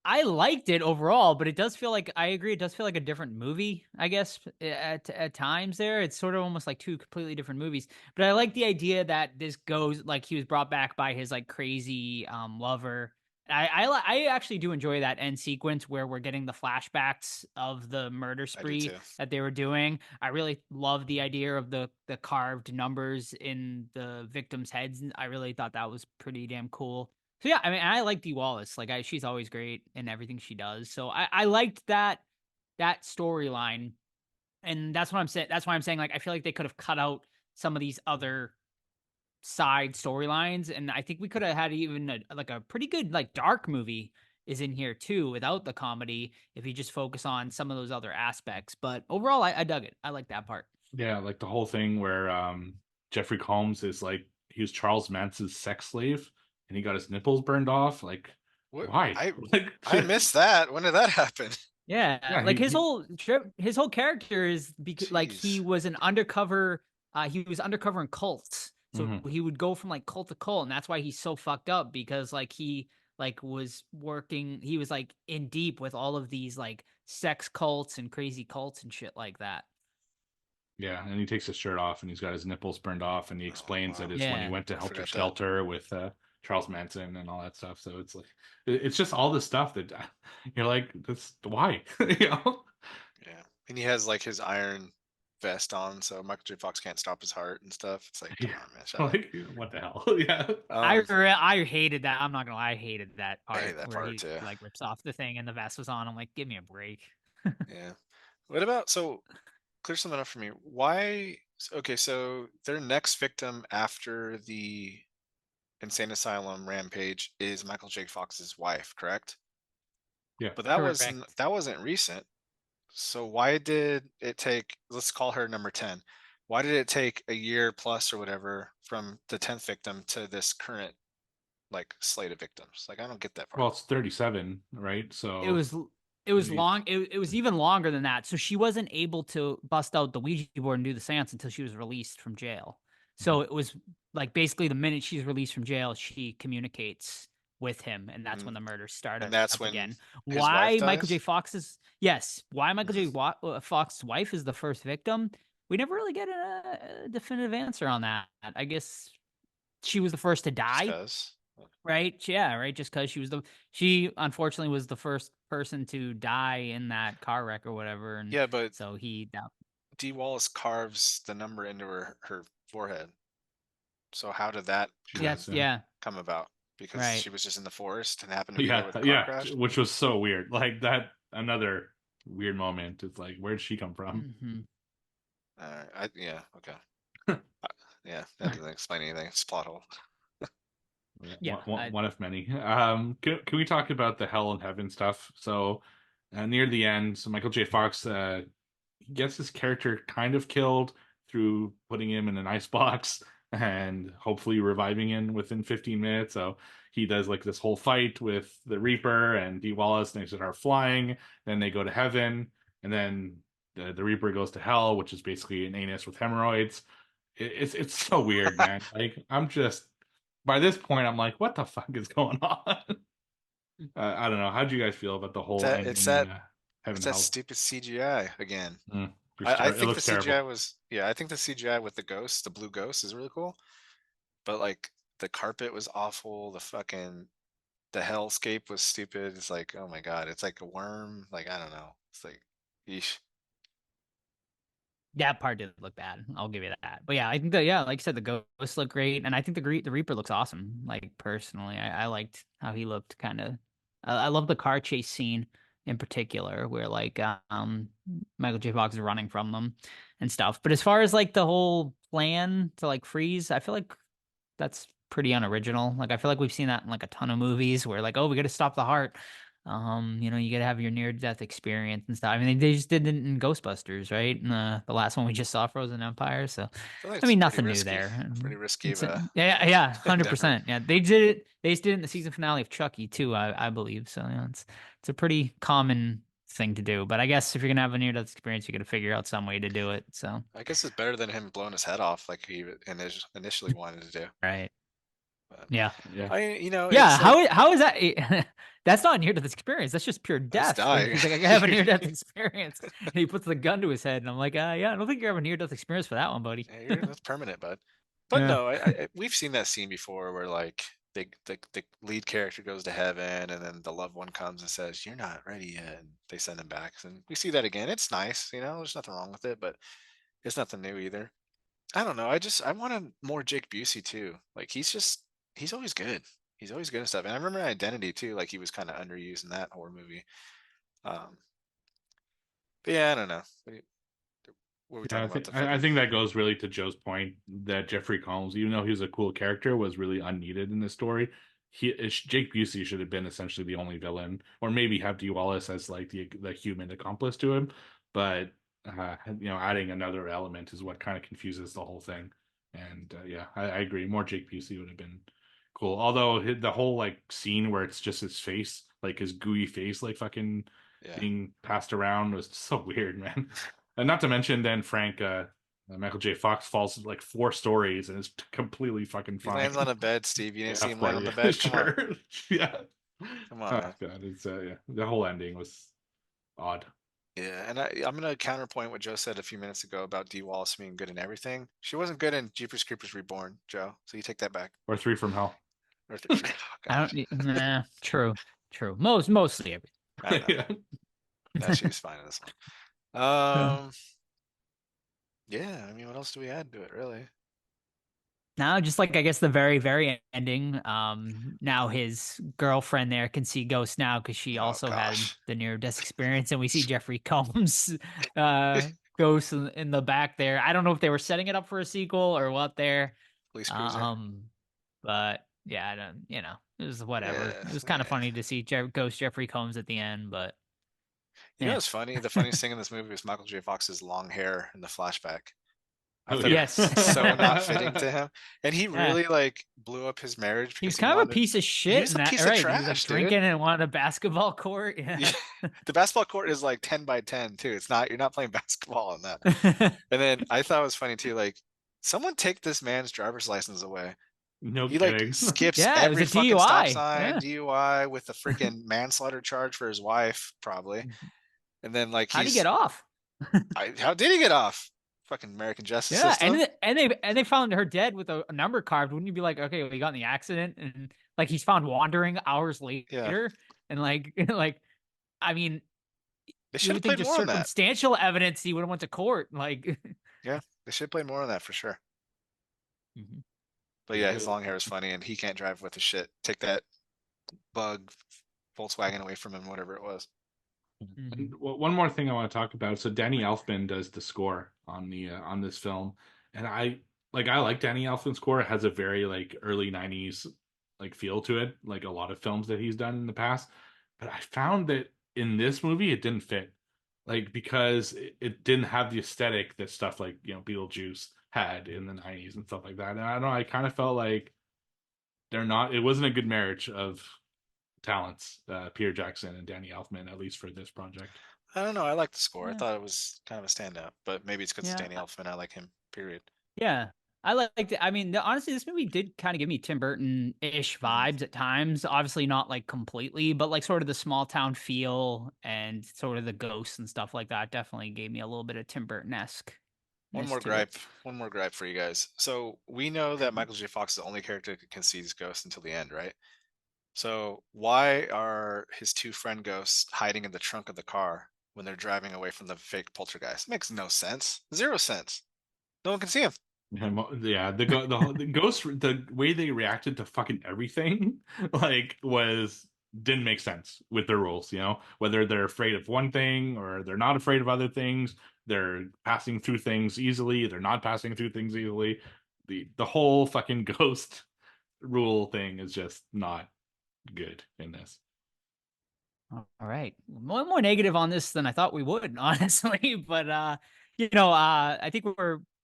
I liked it overall, but it does feel like I agree. It does feel like a different movie, I guess. At times, it's sort of almost like two completely different movies. But I like the idea that this goes like he was brought back by his like crazy lover. I actually do enjoy that end sequence where we're getting the flashbacks of the murder I do spree too. that they were doing. I really love the idea of the carved numbers in the victims' heads. I really thought that was pretty damn cool. So yeah, I mean, I like Dee Wallace. Like, she's always great in everything she does. So I liked that storyline, and that's what I'm saying. That's why I'm saying like I feel like they could have cut out some of these other side storylines, and I think we could have had even a pretty good like dark movie is in here too without the comedy if you just focus on some of those other aspects. But overall, I dug it. I like that part. Yeah, like the whole thing where Jeffrey Combs is like he was Charles Manson's sex slave and he got his nipples burned off. Like, What why? Like, I missed that. When did that happen? Yeah, yeah, like his he whole trip, his whole character is because like he Jeez. was an undercover. He was undercover in cults, so Mhm. he would go from like cult to cult, and that's why he's so fucked up because like he like was working. He was like in deep with all of these like sex cults and crazy cults and shit like that. Yeah, and he takes his shirt off and he's got his nipples burned off and he Oh explains that wow. it's when he Yeah, went to I Helter forgot that. Skelter with Charles Manson and all that stuff. So it's like it's just all this stuff that you're like, that's why, you know? Yeah. And he has like his iron vest on, so Michael J. Fox can't stop his heart and stuff. It's like, come Yeah, on, man, shut up. like what the hell? Yeah, I hated that. I'm not gonna lie, I hated that I hate part that where part he too. like rips off the thing and the vest was on. I'm like, give me a break. Yeah. What about clear something up for me. Okay, so their next victim after the insane asylum rampage is Michael J. Fox's wife, correct? yeah. But Correct. that wasn't recent. So why did it take, let's call her number 10. Why did it take a year plus or whatever from the 10th victim to this current like slate of victims? Like I don't get that Well, part. it's 37, right? It So was it was maybe long. It was even longer than that. So she wasn't able to bust out the Ouija board and do the seance until she was released from jail. So it was like basically the minute she's released from jail, she communicates with him, and that's when Mm. the murders start And that's up when again. his wife Why Michael J. dies? Fox's yes, why Michael Mm. J. Fox's wife is the first victim? We never really get a definitive answer on that. I guess she was the first to Just die. 'cause. Right? Yeah, right. Just because she unfortunately was the first person to die in that car wreck or whatever, and Yeah, but so he D. Wallace carves the number into her forehead. So how did that she come does, Yes, yeah. yeah, come about? Because right. she was just in the forest and happened to be there Yeah, with the car yeah, crash? which was so weird. Like that another weird moment. It's like, where'd she come from? Hmm. Yeah, okay. Uh, yeah, that doesn't explain anything. It's a plot hole. Yeah, Yeah, one of many. Can we talk about the hell and heaven stuff? So, near the end, so Michael J. Fox he gets his character kind of killed through putting him in an ice box and hopefully reviving him within 15 minutes. So he does like this whole fight with the Reaper and Dee Wallace, and they start flying. Then they go to heaven, and then the Reaper goes to hell, which is basically an anus with hemorrhoids. It's so weird, man. Like I'm just by this point, I'm like, what the fuck is going on? I don't know. How do you guys feel about the It's whole that it's that ending heaven it's to that hell? stupid CGI again. I It think the looks CGI terrible. was yeah, I think the CGI with the ghost, the blue ghost is really cool. But like the carpet was awful, the hellscape was stupid. It's like, oh my god, it's like a worm. Like I don't know. It's like yeesh. That part did look bad. I'll give you that. But yeah, I think that like you said, the ghosts look great, and I think the Reaper looks awesome. Like personally, I liked how he looked. Kind of, I love the car chase scene in particular, where like Michael J. Fox is running from them and stuff. But as far as like the whole plan to like freeze, I feel like that's pretty unoriginal. Like I feel like we've seen that in like a ton of movies where like, oh, we got to stop the heart. You got to have your near death experience and stuff. I mean, they just did it in Ghostbusters, right? And, the last one we just saw, Frozen Empire. So, I feel like I it's mean, pretty nothing new risky. there. Pretty risky of a Yeah, endeavor. 100%. Yeah, they did it. They just did it in the season finale of Chucky too, I believe. So yeah, it's a pretty common thing to do. But I guess if you're gonna have a near death experience, you got to figure out some way to do it. So, I guess it's better than him blowing his head off like he initially wanted to do. right. But Yeah. Yeah. Yeah, it's like how is that? That's not a near death experience. That's just pure that's death. Like, dying. he's like, I have a near death experience, and he puts the gun to his head, and I'm like, yeah, I don't think you have a near death experience for that one, buddy. Yeah, that's permanent, bud. But Yeah. no, we've seen that scene before where like the lead character goes to heaven and then the loved one comes and says, "You're not ready yet," and they send him back. And we see that again. It's nice, there's nothing wrong with it, but it's nothing new either. I don't know. I wanted more Jake Busey too. Like he's always good. He's always good and stuff. And I remember Identity too, like he was kind of underused in that horror movie. Um, but yeah, I don't know. What were we Yeah, talking about? The I fucking think that goes really to Joe's point that Jeffrey Combs, even though he was a cool character, was really unneeded in this story. Jake Busey should have been essentially the only villain, or maybe have Dee Wallace as like the human accomplice to him. But adding another element is what kind of confuses the whole thing. And yeah, I agree. More Jake Busey would have been cool. Although the whole like scene where it's just his face, like his gooey face, like fucking yeah. being passed around was so weird, man. And not to mention, then Michael J. Fox falls like 4 stories and is completely fucking He fine. lands on a bed, Steve. You didn't see Yeah, him land on the bed. Come on. sure. Yeah. Come on, Oh man. god, it's yeah. The whole ending was odd. Yeah, and I'm gonna counterpoint what Joe said a few minutes ago about Dee Wallace being good in everything. She wasn't good in Jeepers Creepers Reborn, Joe. So you take that back. Or 3 from Hell. Or I God, don't. Nah, true. Mostly everything. I don't know. Yeah. That she was fine in this one. Yeah. Yeah. I mean, what else do we add to it, really? Now, just like I guess the very, very ending. Now his girlfriend there can see ghosts now because she Oh also had gosh. the near death experience, and we see Jeffrey Combs ghosts in the back there. I don't know if they were setting it up for a sequel or what there. Police cruiser. But yeah, I don't. It was whatever. Yeah, It was kind of yeah. funny to see Ghost Jeffrey Combs at the end, but You know yeah. what's funny? The funniest thing in this movie was Michael J. Fox's long hair in the flashback. I Oh, thought Yes. it was so not fitting to him. And he Yeah. really like blew up his marriage He was because kind of a wanted piece of shit was in a that, piece of right? He was like trash, dude. drinking and wanted a basketball court. Yeah. The basketball court is like 10 by 10 too. You're not playing basketball on that. And then I thought it was funny too, like someone take this man's driver's license away. No He like kidding. skips Yeah, it was every a fucking stop DUI. sign, Yeah. DUI with a freaking manslaughter charge for his wife, probably. And then like How'd he get off? how did he get off? Fucking American justice Yeah, system. and they found her dead with a number carved. Wouldn't you be like, okay, well, he got in the accident, and like he's found wandering hours later, and like I mean, They you should have would think played just more on that. circumstantial evidence he would have went to court, like. Yeah, they should have played more on that for sure. Mhm. But yeah, his long hair is funny, and he can't drive with his shit. Take that bug Volkswagen away from him, whatever it was. Mhm. And one more thing I want to talk about. So Danny Elfman does the score on the on this film, and I like Danny Elfman's score. It has a very like early '90s like feel to it, like a lot of films that he's done in the past. But I found that in this movie it didn't fit, like because it didn't have the aesthetic that stuff like Beetlejuice had in the '90s and stuff like that. And I don't know, I kind of felt like it wasn't a good marriage of talents, Peter Jackson and Danny Elfman, at least for this project. I don't know. I like the score. I Yeah. thought it was kind of a standout, but maybe it's because it's Yeah. Danny Elfman. I like him. Period. Yeah. I liked it. I mean, honestly, this movie did kind of give me Tim Burton-ish vibes at times. Obviously not like completely, but like sort of the small town feel and sort of the ghosts and stuff like that definitely gave me a little bit of Tim Burton-esque. One more gripe for you guys. So we know that Michael J. Fox is the only character that can see these ghosts until the end, right? So why are his 2 friend ghosts hiding in the trunk of the car when they're driving away from the fake poltergeist. Makes no sense. 0 sense. No one can see him. Yeah, the ghost, the way they reacted to fucking everything, like, was didn't make sense with their rules. Whether they're afraid of one thing or they're not afraid of other things, they're passing through things easily, they're not passing through things easily. The whole fucking ghost rule thing is just not good in this. All right. More negative on this than I thought we would, honestly. But I think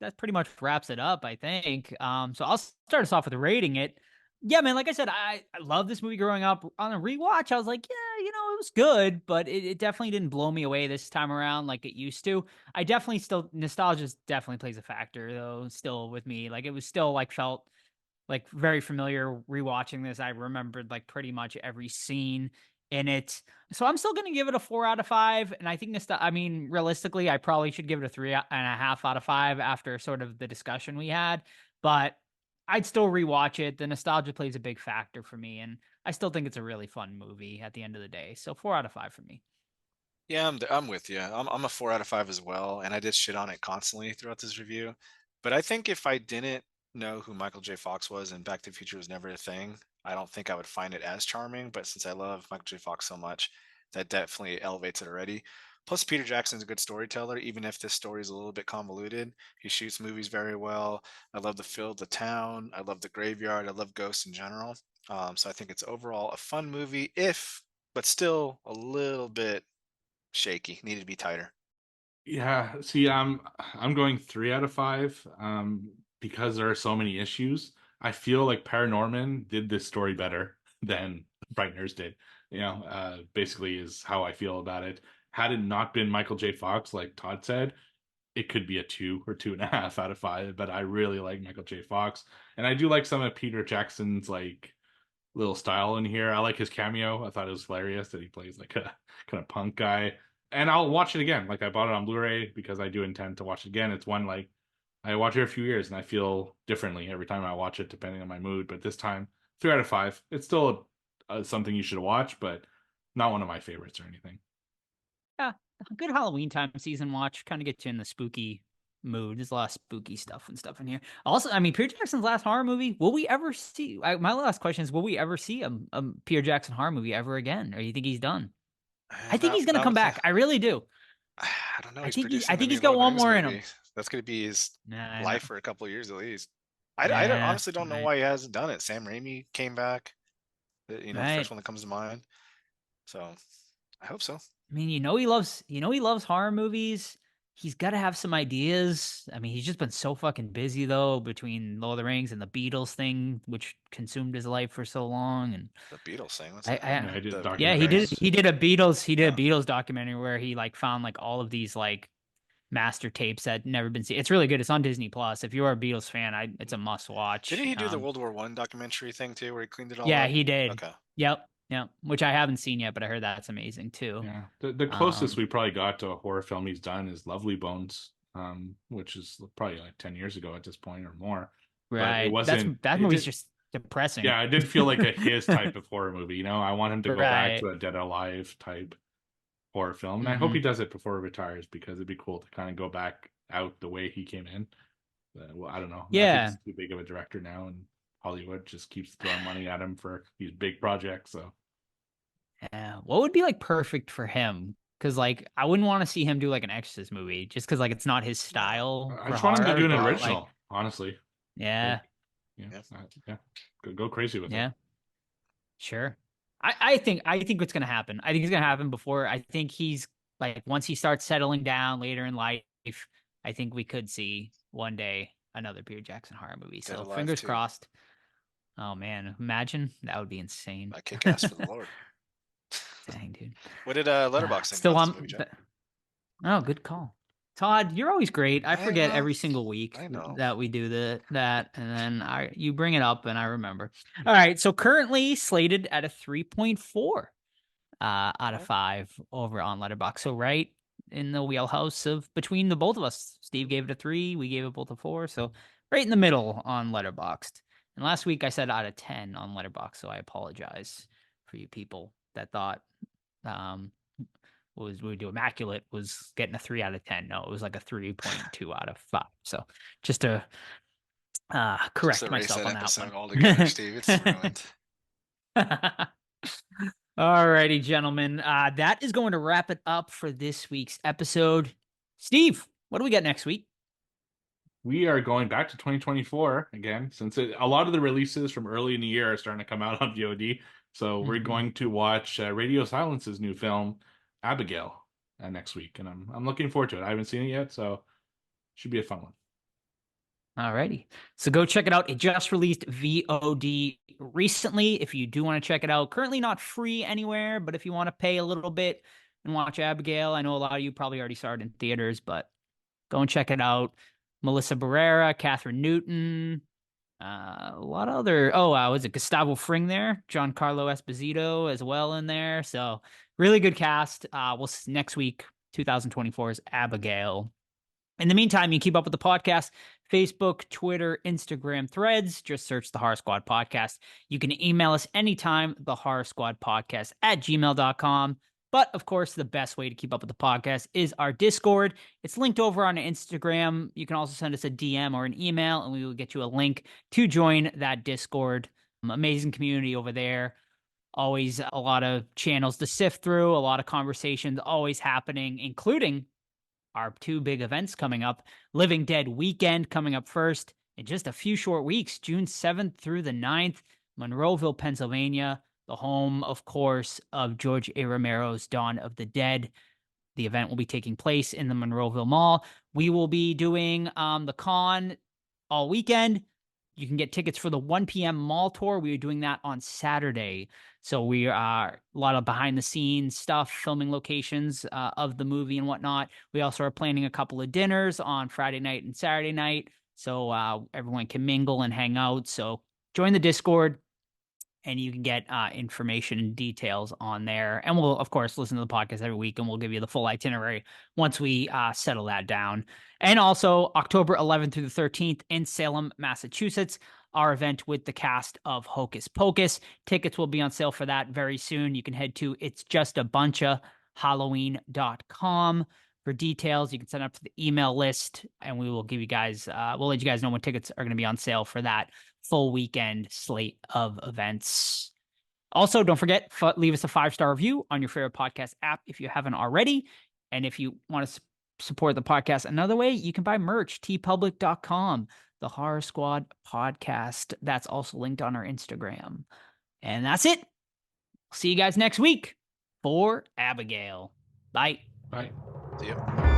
that pretty much wraps it up, I think. So I'll start us off with rating it. Yeah, man, like I said, I love this movie growing up. On a rewatch, I was like, yeah, it was good, but it definitely didn't blow me away this time around like it used to. I definitely still nostalgia definitely plays a factor though, still with me. Like it was still like felt like very familiar rewatching this. I remembered like pretty much every scene in it. So I'm still going to give it a 4 out of 5. And I think realistically, I probably should give it a 3.5 out of 5 after sort of the discussion we had, but I'd still rewatch it. The nostalgia plays a big factor for me. And I still think it's a really fun movie at the end of the day. So 4 out of 5 for me. Yeah, I'm with you. I'm a 4 out of 5 as well, and I did shit on it constantly throughout this review. But I think if I didn't know who Michael J. Fox was and Back to the Future was never a thing, I don't think I would find it as charming. But since I love Michael J. Fox so much, that definitely elevates it already. Plus, Peter Jackson's a good storyteller, even if this story is a little bit convoluted. He shoots movies very well. I love the feel of the town. I love the graveyard. I love ghosts in general. So I think it's overall a fun movie, but still a little bit shaky. Needed to be tighter. Yeah, see, I'm going 3 out of 5, because there are so many issues. I feel like Paranorman did this story better than Frighteners did. Basically is how I feel about it. Had it not been Michael J. Fox, like Todd said, it could be a 2 or 2.5 out of 5. But I really like Michael J. Fox, and I do like some of Peter Jackson's like little style in here. I like his cameo. I thought it was hilarious that he plays like a kind of punk guy. And I'll watch it again. Like I bought it on Blu-ray because I do intend to watch it again. It's one like I watch it a few years and I feel differently every time I watch it depending on my mood. But this time, 3 out of 5. It's still something you should watch, but not one of my favorites or anything. Yeah, a good Halloween time season watch. Kind of get you in the spooky mood. There's a lot of spooky stuff and stuff in here. Also, Peter Jackson's last horror movie. Will we ever see? My last question is: will we ever see a Peter Jackson horror movie ever again, or do you think he's done? I think he's gonna Not come with back. I really do. I don't know. I He's think producing the he's new got Lord of the one Rings more in movie. him. That's going to be his Nah, I know. life for a couple of years at least. Yeah, honestly don't know why he hasn't done it. Sam Raimi came back. The first right. one that comes to mind. So I hope so. He loves horror movies. He's got to have some ideas. He's just been so fucking busy though between Lord of the Rings and the Beatles thing, which consumed his life for so long. And The Beatles thing. What's I, that? I I did The yeah, he did. documentaries. He did a Oh. Beatles documentary where he like found like all of these like master tapes that never been seen. It's really good. It's on Disney Plus. If you're a Beatles fan, it's a must watch. Didn't he do the World War One documentary thing too, where he cleaned it all Yeah, up? he did. Okay. Yep, yep. Which I haven't seen yet, but I heard that's amazing too. Yeah, the closest Um, we probably got to a horror film he's done is Lovely Bones, which is probably like 10 years ago at this point or more. But it right. wasn't. That It movie's did. just depressing. Yeah, it didn't feel like a his type of horror movie. I want him to go back Right. to a Dead or Alive type horror film, and I hope Mm-hmm. he does it before he retires because it'd be cool to kind of go back out the way he came in. Well, I don't know. I think Yeah. he's too big of a director now, and Hollywood just keeps throwing money at him for these big projects. So Yeah. What would be like perfect for him? Because like I wouldn't want to see him do like an Exorcist movie just because like it's not his style I for just want him to horror. do an But original, like, honestly. yeah, Yeah, yeah. Go crazy with yeah, it. sure. I think what's gonna happen. I think it's gonna happen before. I think he's like once he starts settling down later in life. I think we could see one day another Peter Jackson horror movie. Dead So Alive fingers 2. crossed. Oh man, imagine that would be insane. I kick ass for the Lord. Dang, dude. What did Letterboxd think Still about this on. movie, Joe? Oh, good call. Todd, you're always great. I I forget know. every single week I know. that we do that, and then you bring it up and I remember. All right, so currently slated at a 3.4 out of 5 over on Letterboxd. So right in the wheelhouse of between the both of us. Steve gave it a 3, we gave it both a 4, so right in the middle on Letterboxd. And last week I said out of 10 on Letterboxd, so I apologize for you people that thought we do Immaculate was getting a 3 out of 10. No, it was like a 3.2 out of 5. So just to correct Just erase myself that on that episode one. altogether, Steve. It's ruined. Alrighty, gentlemen. That is going to wrap it up for this week's episode. Steve, what do we got next week? We are going back to 2024 again, since a lot of the releases from early in the year are starting to come out on VOD. So we're going to watch Radio Silence's new film, Abigail, next week, and I'm looking forward to it. I haven't seen it yet, so should be a fun one. Alrighty. So go check it out. It just released VOD recently. If you do want to check it out, currently not free anywhere, but if you want to pay a little bit and watch Abigail, I know a lot of you probably already saw it in theaters, but go and check it out. Melissa Barrera, Catherine Newton, a lot of other. Was it Gustavo Fring there? Giancarlo Esposito as well in there. So really good cast. Next week, 2024's Abigail. In the meantime, you can keep up with the podcast, Facebook, Twitter, Instagram, Threads. Just search the Horror Squad Podcast. You can email us anytime, thehorrorsquadpodcast@gmail.com. But, of course, the best way to keep up with the podcast is our Discord. It's linked over on Instagram. You can also send us a DM or an email, and we will get you a link to join that Discord. Amazing community over there. Always a lot of channels to sift through, a lot of conversations always happening, including our 2 big events coming up. Living Dead Weekend coming up first in just a few short weeks, June 7th through the 9th, Monroeville, Pennsylvania, the home, of course, of George A. Romero's Dawn of the Dead. The event will be taking place in the Monroeville Mall. We will be doing the con all weekend. You can get tickets for the 1 p.m. mall tour. We are doing that on Saturday. So we are a lot of behind the scenes stuff, filming locations of the movie and whatnot. We also are planning a couple of dinners on Friday night and Saturday night. So everyone can mingle and hang out. So join the Discord and you can get information and details on there. And we'll, of course, listen to the podcast every week and we'll give you the full itinerary once we settle that down. And also October 11th through the 13th in Salem, Massachusetts, our event with the cast of Hocus Pocus. Tickets will be on sale for that very soon. You can head to itsjustabunchahalloween.com for details. You can sign up for the email list and we will give you guys, we'll let you guys know when tickets are going to be on sale for that full weekend slate of events. Also, don't forget, leave us a 5-star review on your favorite podcast app if you haven't already. And if you want to support the podcast another way, you can buy merch, tpublic.com, the Horror Squad Podcast. That's also linked on our Instagram. And that's it. See you guys next week for Abigail. Bye. Bye. See ya.